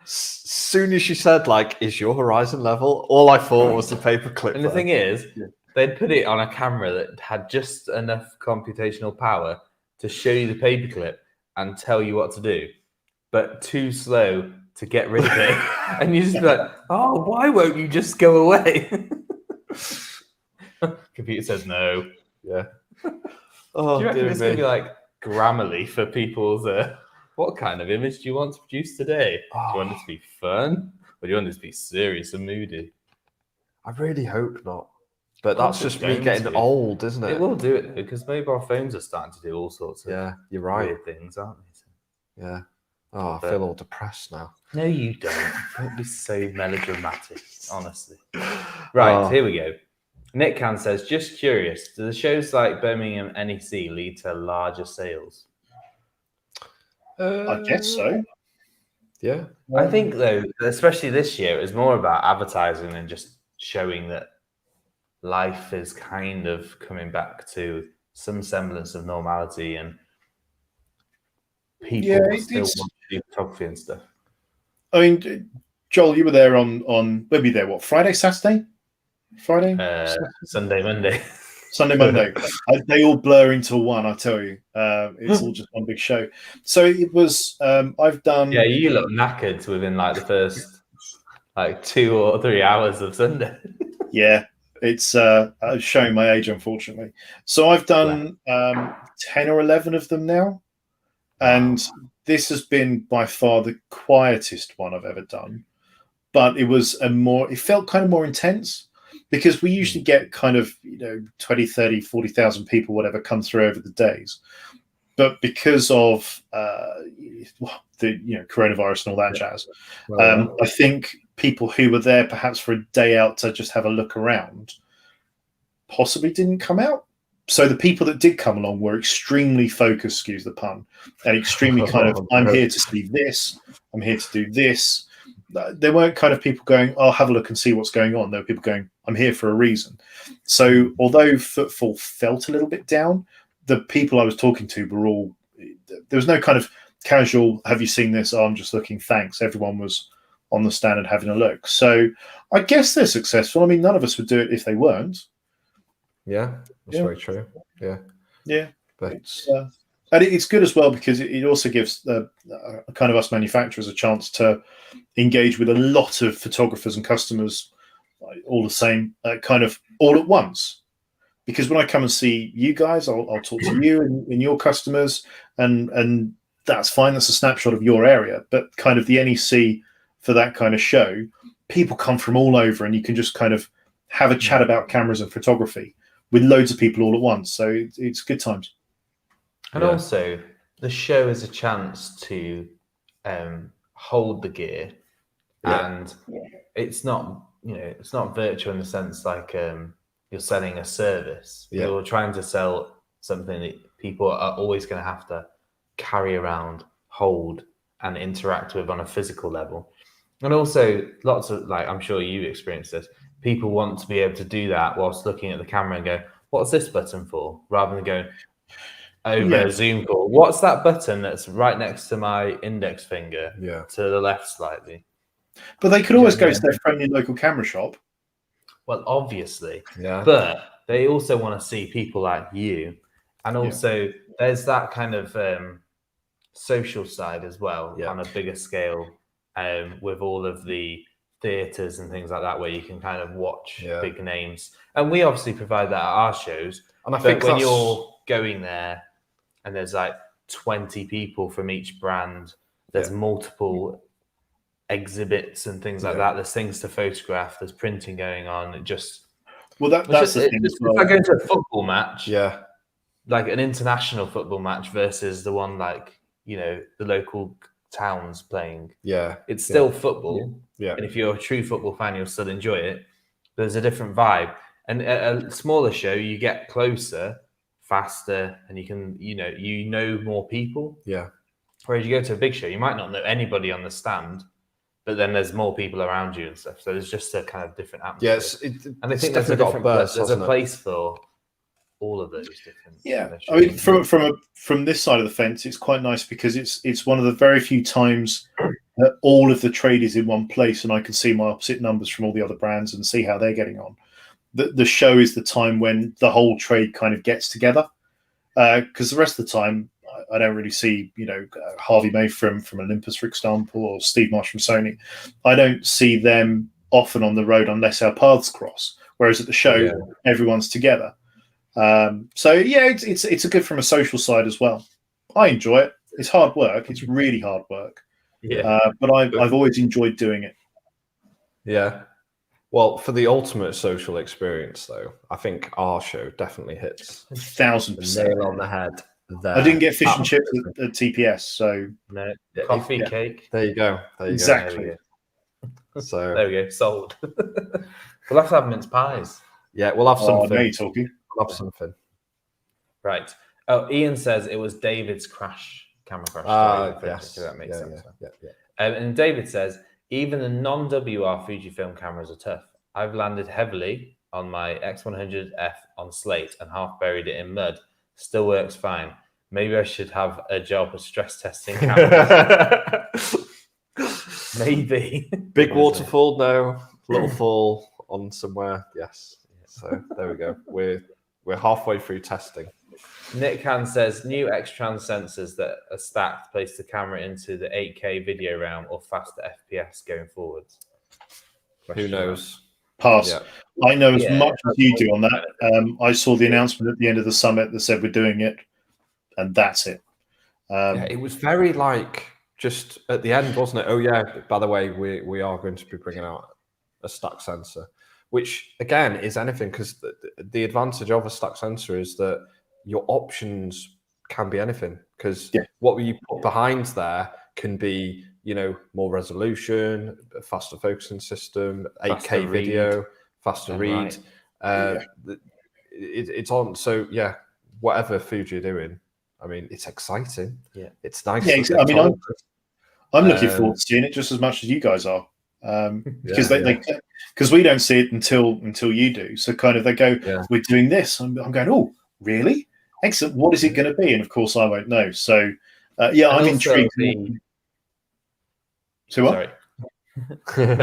Speaker 1: soon as you said like, "Is your horizon level?" all I thought was the paperclip.
Speaker 2: And the
Speaker 1: there.
Speaker 2: thing is, they'd put it on a camera that had just enough computational power to show you the paperclip and tell you what to do, but too slow to get rid of it. And you just be like, "Oh, why won't you just go away?" Computer says no.
Speaker 1: Yeah. Oh,
Speaker 2: Do you reckon
Speaker 1: dear
Speaker 2: it's going to
Speaker 1: me.
Speaker 2: be like Grammarly for people's? What kind of image do you want to produce today? Do you want it to be fun, or do you want it to be serious and moody?
Speaker 1: I really hope not. But
Speaker 2: course
Speaker 1: that's
Speaker 2: it's
Speaker 1: just me
Speaker 2: going
Speaker 1: getting
Speaker 2: to.
Speaker 1: old, isn't it?
Speaker 2: It will do it because mobile phones are starting to do all sorts of
Speaker 1: Yeah, you're right.
Speaker 2: weird things, aren't they?
Speaker 1: Yeah. Oh, I
Speaker 2: But-
Speaker 1: feel all depressed now.
Speaker 2: No, you don't. Don't be so melodramatic, honestly. Right,
Speaker 1: Oh.
Speaker 2: here we go. Nick Can says, just curious, do the shows like Birmingham NEC lead to larger sales?
Speaker 3: I guess so.
Speaker 1: Yeah.
Speaker 2: I think, though, especially this year, it was more about advertising and just showing that life is kind of coming back to some semblance of normality and people still want to do photography and stuff.
Speaker 3: I mean, Joel, you were there on where were you there? What, Friday, Saturday? Friday?
Speaker 2: Sunday, Monday.
Speaker 3: Sunday, Monday. They all blur into one, I tell you. It's all just one big show. So it was, I've done...
Speaker 2: Yeah, you look knackered within like the first like 2 or 3 hours of Sunday.
Speaker 3: Yeah, it's showing my age, unfortunately. So I've done 10 or 11 of them now. And this has been by far the quietest one I've ever done. But it felt kind of more intense because we usually get kind of, 20, 30, 40,000 people, whatever, come through over the days. but because of the coronavirus and all that jazz, I think people who were there perhaps for a day out to just have a look around possibly didn't come out. So the people that did come along were extremely focused, excuse the pun, and extremely kind of, I'm here to see this, I'm here to do this. There weren't kind of people going, I'll have a look and see what's going on. There were people going, I'm here for a reason. So although footfall felt a little bit down, the people I was talking to were all, there was no kind of casual, have you seen this? Oh, I'm just looking, thanks. Everyone was on the stand and having a look. So I guess they're successful. I mean, none of us would do it if they weren't.
Speaker 1: Yeah, that's very true. Yeah. But
Speaker 3: and it's good as well because it also gives kind of us manufacturers a chance to engage with a lot of photographers and customers all the same, kind of all at once. Because when I come and see you guys, I'll talk to you and your customers, and that's fine. That's a snapshot of your area. But kind of the NEC for that kind of show, people come from all over, and you can just kind of have a chat about cameras and photography with loads of people all at once. So it's good times.
Speaker 2: And also, the show is a chance to hold the gear, and it's not, it's not virtual in the sense like you're selling a service. You're trying to sell something that people are always going to have to carry around, hold, and interact with on a physical level. And also, lots of, like, I'm sure you experienced this, people want to be able to do that whilst looking at the camera and go, what's this button for? Rather than going over a Zoom call, what's that button that's right next to my index finger to the left slightly?
Speaker 3: But they could always go to their friendly local camera shop.
Speaker 2: Well, obviously. But they also want to see people like you. And also, there's that kind of social side as well on a bigger scale with all of the theatres and things like that, where you can kind of watch big names. And we obviously provide that at our shows. And I think when you're going there and there's like 20 people from each brand, there's multiple exhibits and things like that. There's things to photograph. There's printing going on. It just
Speaker 3: that's the thing.
Speaker 2: It's like going to a football match, like an international football match versus the one like the local towns playing. It's still football. And if you're a true football fan, you'll still enjoy it. There's a different vibe. And at a smaller show, you get closer, faster, and you can know more people. Whereas you go to a big show, you might not know anybody on the stand, but then there's more people around you and stuff. So there's just a kind of different atmosphere. And I think there's a different there's a place for all of those different.
Speaker 3: I mean, from this side of the fence, it's quite nice because it's one of the very few times that all of the trade is in one place, and I can see my opposite numbers from all the other brands and see how they're getting on. The show is the time when the whole trade kind of gets together, because the rest of the time I don't really see, Harvey May from Olympus, for example, or Steve Marsh from Sony. I don't see them often on the road unless our paths cross. Whereas at the show, everyone's together. It's a good from a social side as well. I enjoy it. It's hard work. It's really hard work. But I've always enjoyed doing it.
Speaker 1: Well, for the ultimate social experience, though, I think our show definitely hits
Speaker 3: 1,000%
Speaker 1: nail on the head. There.
Speaker 3: I didn't get fish and chips at TPS, so
Speaker 2: no coffee, cake.
Speaker 1: There you go.
Speaker 3: Exactly.
Speaker 2: There
Speaker 1: So
Speaker 2: there we go. Sold. We'll have to have mince pies.
Speaker 1: Yeah, we'll have something.
Speaker 3: Now you're talking.
Speaker 1: We'll have something.
Speaker 2: Right. Oh, Ian says it was David's camera crash.
Speaker 1: Yes.
Speaker 2: So that makes sense.
Speaker 1: Yeah.
Speaker 2: And David says, even the non-WR Fujifilm cameras are tough. I've landed heavily on my X100F on slate and half buried it in mud. Still works fine. Maybe I should have a job of stress testing cameras. Maybe.
Speaker 1: Big waterfall, no. Little fall on somewhere, yes. So there we go. We're halfway through testing.
Speaker 2: Nick Han says, new X-Trans sensors that are stacked place the camera into the 8K video realm or faster FPS going forwards.
Speaker 1: Who knows?
Speaker 3: Pass. I know as much as you do on that. I saw the announcement at the end of the summit that said we're doing it, and that's it.
Speaker 1: It was very just at the end, wasn't it? Oh yeah, by the way, we are going to be bringing out a stack sensor, which again is anything, because the advantage of a stack sensor is that your options can be anything. because
Speaker 3: Yeah.
Speaker 1: what you put behind there can be, you know, more resolution, a faster focusing system, 8K
Speaker 2: Faster
Speaker 1: video, faster
Speaker 2: and
Speaker 1: read.
Speaker 2: write.
Speaker 1: It's on. So yeah, whatever Fuji are doing, I mean, it's exciting.
Speaker 2: Yeah.
Speaker 1: It's nice.
Speaker 3: Yeah,
Speaker 1: that they've
Speaker 3: I mean,
Speaker 1: told us.
Speaker 3: I'm looking forward to seeing it just as much as you guys are, because because we don't see it until you do. So kind of they go,
Speaker 1: Yeah.
Speaker 3: we're doing this. I'm going, oh, really? Excellent. What is it going to be? And of course, I won't know. So yeah,
Speaker 2: And
Speaker 3: I'm
Speaker 2: also
Speaker 3: intrigued. So what?
Speaker 2: Sorry.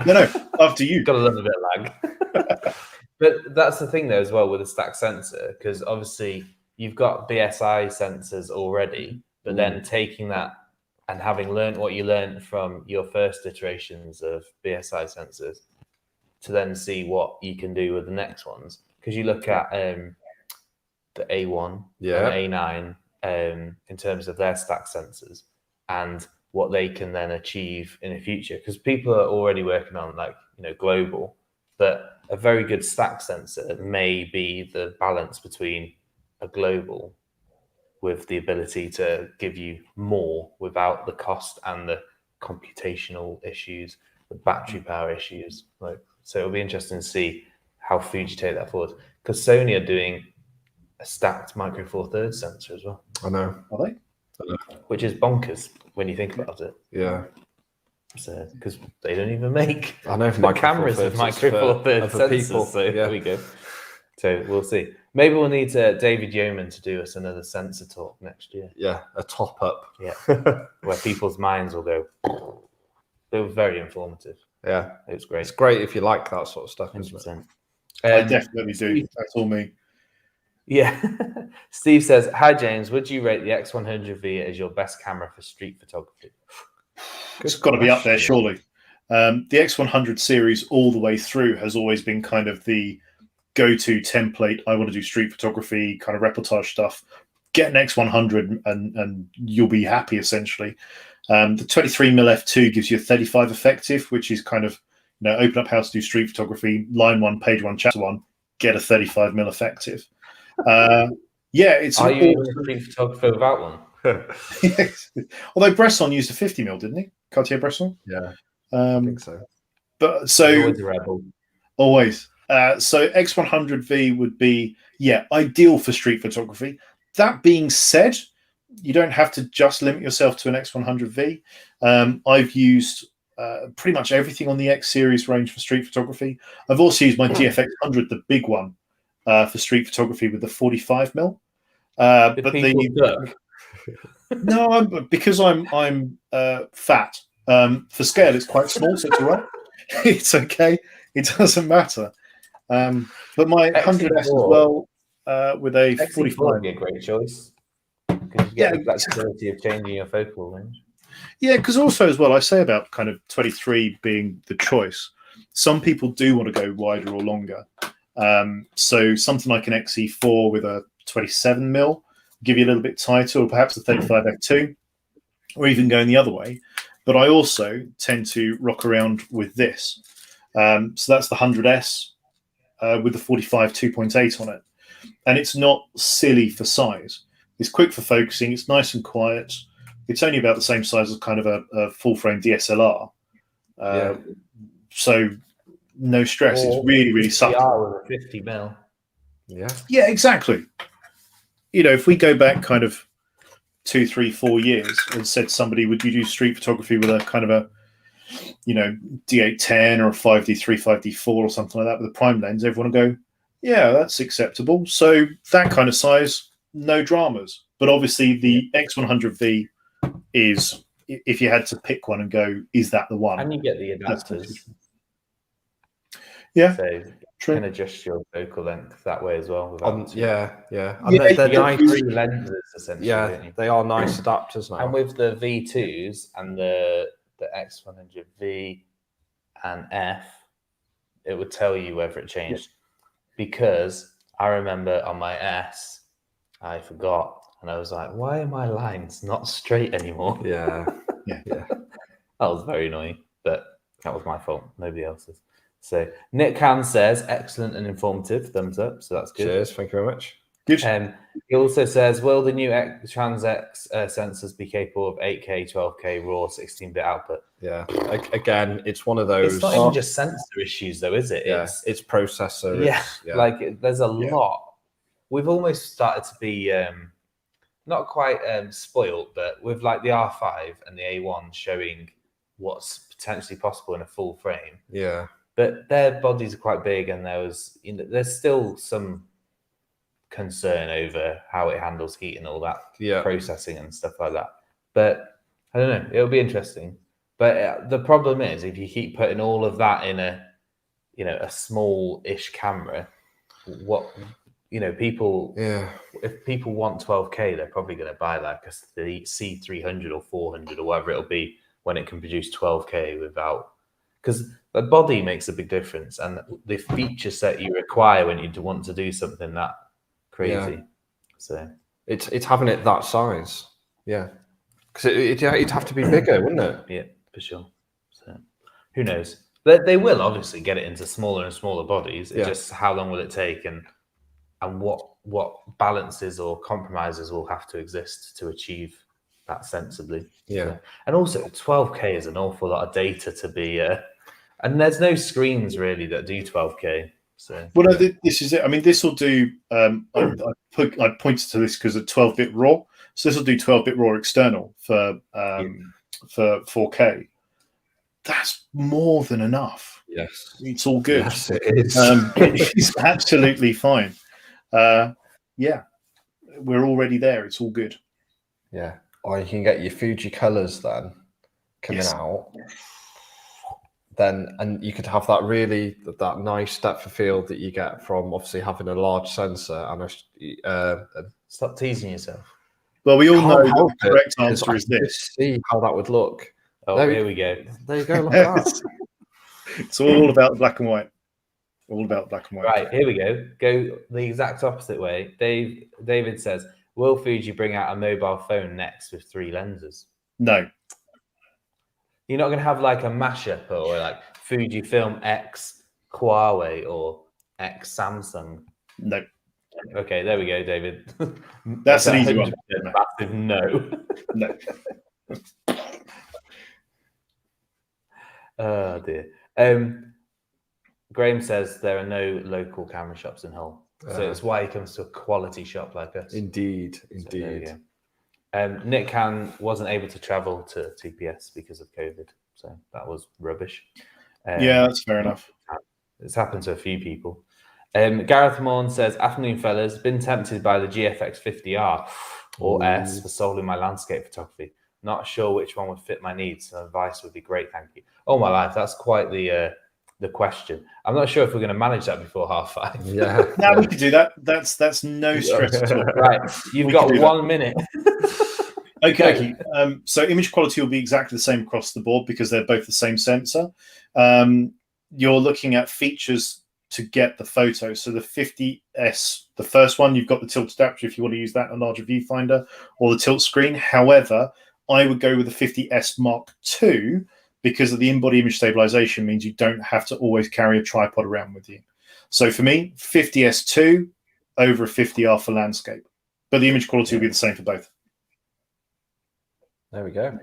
Speaker 3: No, after you.
Speaker 2: Got a little bit of lag. But that's the thing, though, as well with a stack sensor, because obviously you've got BSI sensors already, but then taking that and having learned what you learned from your first iterations of BSI sensors to then see what you can do with the next ones. Because you look at the A1 and A9 in terms of their stack sensors and what they can then achieve in the future. Because people are already working on, like, you know, global, but a very good stack sensor may be the balance between a global with the ability to give you more without the cost and the computational issues, the battery power issues. Like, so it'll be interesting to see how Fuji take that forward, because Sony are doing a stacked micro four thirds sensor as well.
Speaker 1: I know.
Speaker 3: Are they?
Speaker 2: Which is bonkers when you think about it.
Speaker 1: Yeah.
Speaker 2: So, because they don't even make
Speaker 1: I know
Speaker 2: the cameras of micro four thirds sensors. So there we go. So we'll see. Maybe we'll need David Yeoman to do us another sensor talk next year.
Speaker 1: Yeah, a top up.
Speaker 2: Yeah, where people's minds will go. They were very informative.
Speaker 1: Yeah,
Speaker 2: it was great.
Speaker 1: It's great if you like that sort of stuff, isn't it?
Speaker 3: I definitely do. That's all me.
Speaker 2: Yeah. Steve says, "Hi James, would you rate the X100V as your best camera for street photography?"
Speaker 3: It's got to be up there, surely. The X100 series all the way through has always been kind of the go-to template. I want to do street photography, kind of reportage stuff. Get an X100 and you'll be happy, essentially. The 23mm f2 gives you a 35 effective, which is kind of, you know, open up how to do street photography, line 1, page 1, chapter 1, get a 35mm effective. Yeah, it's.
Speaker 2: Are you a street photographer without one?
Speaker 3: Yes. Although Bresson used a 50mm, didn't he? Cartier Bresson?
Speaker 1: Yeah, I think so.
Speaker 3: But so
Speaker 2: always a rebel.
Speaker 3: Always. So X100V would be, ideal for street photography. That being said, you don't have to just limit yourself to an X100V. I've used pretty much everything on the X series range for street photography. I've also used my GFX 100, the big one, for street photography with the 45mm. No, because I'm fat. For scale, it's quite small, so it's all right. It's okay. It doesn't matter. But my 100S as well, with a 45
Speaker 2: would be a great choice. Because you get the flexibility of changing your focal range.
Speaker 3: Yeah, because also as well, I say about kind of 23 being the choice. Some people do want to go wider or longer. So something like an XE4 with a 27mm give you a little bit tighter, or perhaps a 35 f2, or even going the other way. But I also tend to rock around with this. So that's the 100S with the 45 2.8 on it. And it's not silly for size. It's quick for focusing. It's nice and quiet. It's only about the same size as kind of a full-frame DSLR. So no stress. It's really, really subtle.
Speaker 2: With a 50mm.
Speaker 3: Yeah, exactly. You know, if we go back kind of 2, 3, 4 years and said somebody, would you do street photography with a kind of a, you know, D810 or a 5D3, 5D4 or something like that with a prime lens, everyone will go, yeah, that's acceptable. So that kind of size, no dramas. But obviously the X100V is, if you had to pick one and go, is that the one?
Speaker 2: And you get the adapters.
Speaker 3: Yeah.
Speaker 2: So you can adjust your focal length that way as well.
Speaker 1: And they're
Speaker 2: nice
Speaker 1: nice
Speaker 2: lenses, essentially.
Speaker 1: Yeah, they are nice adapters now.
Speaker 2: And with the V2s and the X100V and F, it would tell you whether it changed. Because I remember on my S, I forgot. And I was like, why are my lines not straight anymore?
Speaker 1: Yeah.
Speaker 2: That was very annoying, but that was my fault. Nobody else's. So Nick Can says, excellent and informative. Thumbs up. So that's good.
Speaker 1: Cheers. Thank you very much.
Speaker 3: Good.
Speaker 2: He also says, will the new Trans-X sensors be capable of 8K, 12K, RAW, 16-bit output?
Speaker 1: Yeah. Again, it's one of those.
Speaker 2: It's not even just sensor issues, though, is it?
Speaker 1: Yeah, it's processor.
Speaker 2: Yeah,
Speaker 1: it's,
Speaker 2: like there's a lot. We've almost started to be not quite spoiled, but with like the R5 and the A1 showing what's potentially possible in a full frame.
Speaker 1: Yeah.
Speaker 2: But their bodies are quite big, and there's still some concern over how it handles heat and all that processing and stuff like that. But I don't know, it'll be interesting. But the problem is, if you keep putting all of that in a small-ish camera, people if people want 12K, they're probably going to buy like a C300 or 400 or whatever it'll be when it can produce 12K without, because the body makes a big difference, and the feature set you require when you want to do something that crazy. So
Speaker 1: it's having it that size. Yeah, because it'd have to be bigger, wouldn't it?
Speaker 2: Yeah, for sure. So who knows? They will obviously get it into smaller and smaller bodies. It's just how long will it take, and what balances or compromises will have to exist to achieve that sensibly.
Speaker 1: Yeah.
Speaker 2: So, and also 12K is an awful lot of data to be and there's no screens really that do 12K. So
Speaker 3: well, no, this is it. I mean, this will do. I pointed to this because of 12-bit RAW. So this will do 12-bit RAW external for 4K. That's more than enough.
Speaker 1: Yes,
Speaker 3: it's all good.
Speaker 1: Yes, it is.
Speaker 3: It's absolutely fine. Yeah, we're already there. It's all good.
Speaker 1: Yeah, or you can get your Fuji colors then coming out. Then, and you could have that nice depth of field that you get from obviously having a large sensor and
Speaker 2: stop teasing yourself.
Speaker 3: Well, we all know the correct answer is this.
Speaker 1: See how that would look.
Speaker 2: Oh, here we go.
Speaker 1: There you go. Look at that.
Speaker 3: It's all about black and white. All about black and white.
Speaker 2: Right, here we go. Go the exact opposite way. David says, will Fuji bring out a mobile phone next with 3 lenses?
Speaker 3: No.
Speaker 2: You're not going to have like a mashup or like Fujifilm X Huawei or X Samsung?
Speaker 3: No.
Speaker 2: Okay, there we go, David.
Speaker 3: That's an easy one.
Speaker 2: Massive no.
Speaker 3: No.
Speaker 2: Oh dear. Graham says there are no local camera shops in Hull, so it's why he comes to a quality shop like us.
Speaker 1: Indeed.
Speaker 2: So Nick Can wasn't able to travel to TPS because of COVID, so that was rubbish.
Speaker 3: Yeah, that's fair enough.
Speaker 2: It's happened to a few people. Gareth Morn says, afternoon fellas, been tempted by the GFX 50R or S for solely my landscape photography. Not sure which one would fit my needs, so advice would be great, thank you. Oh my life, that's quite the question. I'm not sure if we're going to manage that before 5:30.
Speaker 1: Yeah.
Speaker 3: No, we can do that. That's no stress at all.
Speaker 2: Right, you've got 1 minute.
Speaker 3: Okay. So image quality will be exactly the same across the board because they're both the same sensor. You're looking at features to get the photo. So the 50S, the first one, you've got the tilt adapter if you want to use that in a larger viewfinder, or the tilt screen. However, I would go with the 50S Mark II because of the in-body image stabilization means you don't have to always carry a tripod around with you. So for me, 50S2 over a 50R for landscape. But the image quality will be the same for both.
Speaker 1: There we go.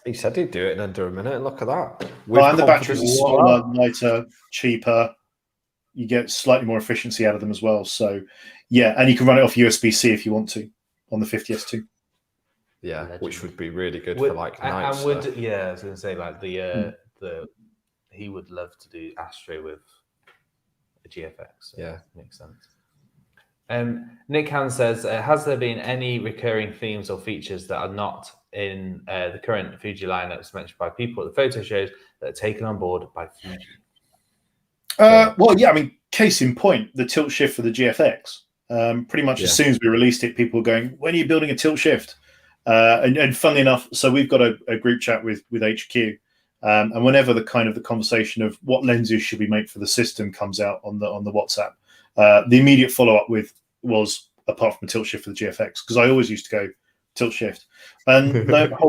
Speaker 1: He said he'd do it in under a minute. Look at that.
Speaker 3: And the batteries are smaller, lighter, cheaper. You get slightly more efficiency out of them as well. So, yeah, and you can run it off USB-C if you want to on the 50S2.
Speaker 1: Yeah, which would be really good for like night stuff.
Speaker 2: I was going to say like he would love to do Astro with a GFX. So
Speaker 1: yeah,
Speaker 2: makes sense. Nick Han says, has there been any recurring themes or features that are not in the current Fuji lineups mentioned by people at the photo shows that are taken on board by Fuji?
Speaker 3: Well, yeah, I mean, case in point, the tilt shift for the GFX. Pretty much as soon as we released it, people were going, when are you building a tilt shift? And funnily enough, so we've got a group chat with HQ, and whenever the conversation of what lenses should we make for the system comes out on the WhatsApp, the immediate follow-up was apart from the tilt shift for the GFX, because I always used to go tilt shift, and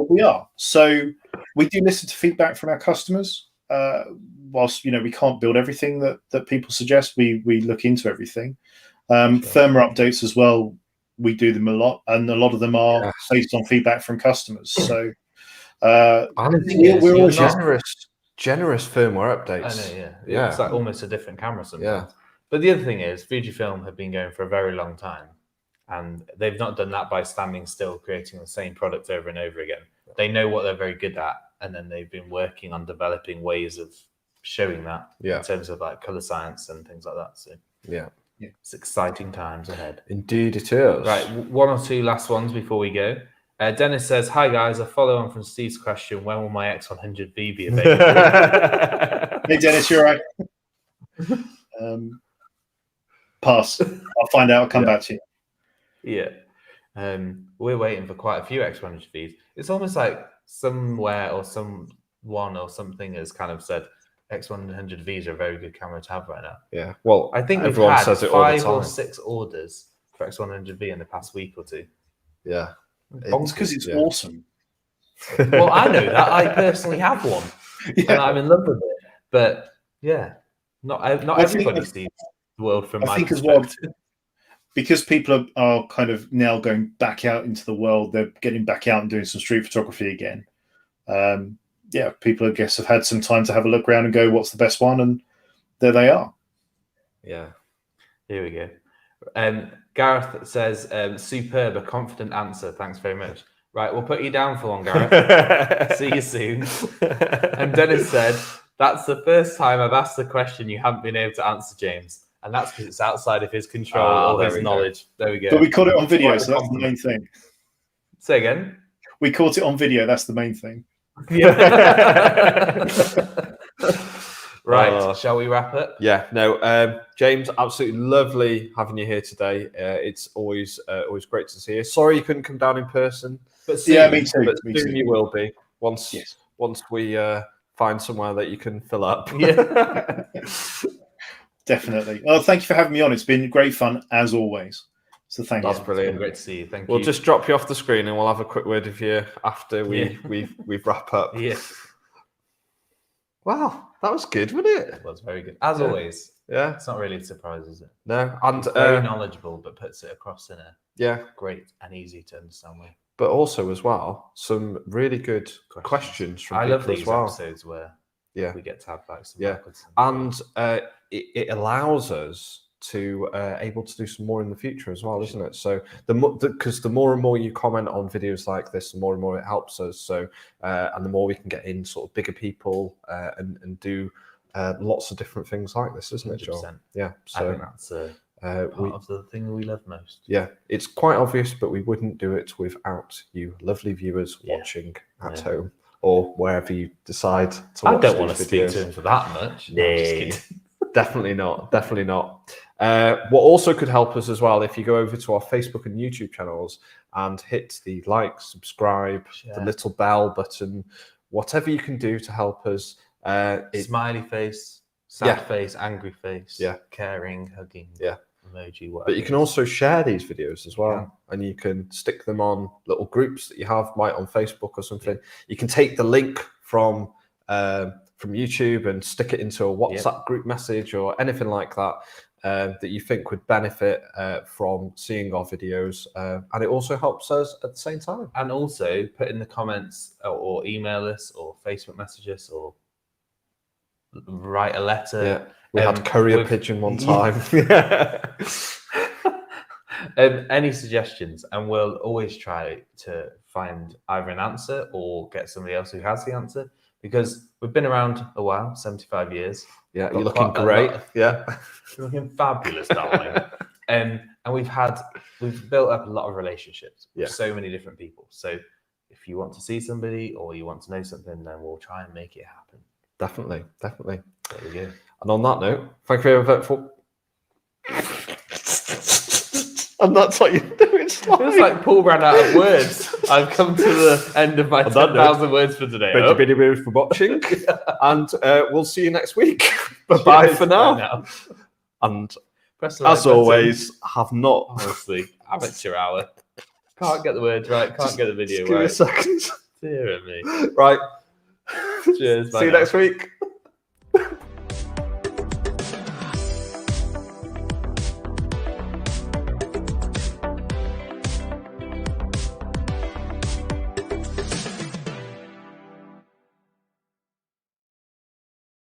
Speaker 3: we are. So we do listen to feedback from our customers. Whilst we can't build everything that people suggest, we look into everything. Firmware updates as well. We do them a lot, and a lot of them are based on feedback from customers. So
Speaker 1: we're
Speaker 3: always
Speaker 1: generous firmware updates.
Speaker 2: I know, it's like almost a different camera sometimes.
Speaker 1: Yeah.
Speaker 2: But the other thing is, Fujifilm have been going for a very long time, and they've not done that by standing still, creating the same product over and over again. They know what they're very good at, and then they've been working on developing ways of showing that in terms of like color science and things like that. So it's exciting times ahead.
Speaker 1: Indeed it is.
Speaker 2: Right, one or two last ones before we go. Dennis says, "Hi guys, a follow on from Steve's question: when will my X100V be available?"
Speaker 3: Hey Dennis, you're right. Pass. I'll find out. I'll come back to you.
Speaker 2: Yeah, we're waiting for quite a few X100Vs. It's almost like somewhere or someone or something has kind of said X100Vs are a very good camera to have right now.
Speaker 1: Yeah, well,
Speaker 2: I think
Speaker 1: everyone
Speaker 2: we've had
Speaker 1: says it all the
Speaker 2: 5
Speaker 1: time.
Speaker 2: or 6 orders for X100V in the past week or two.
Speaker 1: Yeah,
Speaker 3: It's because it's awesome.
Speaker 2: Well, I know that. I personally have one, and I'm in love with it. But yeah, not everybody sees the world from my perspective.
Speaker 3: As well, because people are kind of now going back out into the world, they're getting back out and doing some street photography again. People, I guess, have had some time to have a look around and go, what's the best one? And there they are.
Speaker 2: Yeah. Here we go. Gareth says, superb, a confident answer. Thanks very much. Right, we'll put you down for one, Gareth. See you soon. And Dennis said, that's the first time I've asked a question you haven't been able to answer, James. And that's because it's outside of his control or his knowledge. There we go.
Speaker 3: But we caught it on video, so that's the main thing.
Speaker 2: Say again?
Speaker 3: We caught it on video, that's the main thing.
Speaker 2: Right, shall we wrap it?
Speaker 1: Yeah, no, James, absolutely lovely having you here today. It's always great to see you. Sorry you couldn't come down in person.
Speaker 2: But soon,
Speaker 3: yeah, me too.
Speaker 1: But soon you will be, once we find somewhere that you can fill up.
Speaker 2: Yeah.
Speaker 3: Definitely. Well, thank you for having me on. It's been great fun, as always. So thank you.
Speaker 1: That's brilliant.
Speaker 2: It's been great to see you. Thank you.
Speaker 1: We'll just drop you off the screen and we'll have a quick word with you after we wrap up.
Speaker 2: Yeah.
Speaker 1: Wow, that was good, wasn't it?
Speaker 2: It was very good. As always.
Speaker 1: Yeah.
Speaker 2: It's not really a surprise, is it?
Speaker 1: No. And
Speaker 2: it's very knowledgeable, but puts it across in a great and easy to understand way.
Speaker 1: But also as well, some really good questions from people
Speaker 2: love these
Speaker 1: as well.
Speaker 2: episodes where we get to have like some
Speaker 1: and it allows us to able to do some more in the future as well, isn't it? So because the more and more you comment on videos like this, the more and more it helps us. So and the more we can get in sort of bigger people and do lots of different things like this, isn't it, John? Yeah. So
Speaker 2: I think that's part of the thing we love most.
Speaker 1: Yeah, it's quite obvious, but we wouldn't do it without you lovely viewers watching at home or wherever you decide to watch.
Speaker 2: I don't want to speak to him for that much.
Speaker 1: No, definitely not. Definitely not. What also could help us as well, if you go over to our Facebook and YouTube channels and hit the like, subscribe, the little bell button, whatever you can do to help us.
Speaker 2: Smiley face, sad face, angry face, caring, hugging, emoji, whatever.
Speaker 1: But you can also share these videos as well, and you can stick them on little groups that you have, might on Facebook or something. You can take the link from YouTube and stick it into a WhatsApp group message or anything like that that you think would benefit from seeing our videos, and it also helps us at the same time.
Speaker 2: And also put in the comments or email us or Facebook message us or write a letter.
Speaker 1: Yeah, we had courier pigeon one time.
Speaker 2: Any suggestions, and we'll always try to find either an answer or get somebody else who has the answer, because we've been around a while, 75 years.
Speaker 1: Yeah, you're looking great. You're
Speaker 2: looking fabulous, darling. And we've built up a lot of relationships with so many different people. So if you want to see somebody or you want to know something, then we'll try and make it happen.
Speaker 1: Definitely.
Speaker 2: There we go.
Speaker 1: And on that note, thank you very much for. And that's what you're doing. It's
Speaker 2: like Paul ran out of words. I've come to the end of my 10,000 words for today.
Speaker 1: Thank you very much for watching, and we'll see you next week. Bye for now. And as always, have not
Speaker 2: honestly amateur hour. Can't get the words right. Can't get the video
Speaker 1: right. Give me a second.
Speaker 2: Dear me.
Speaker 1: Right.
Speaker 2: Cheers.
Speaker 1: See you next week.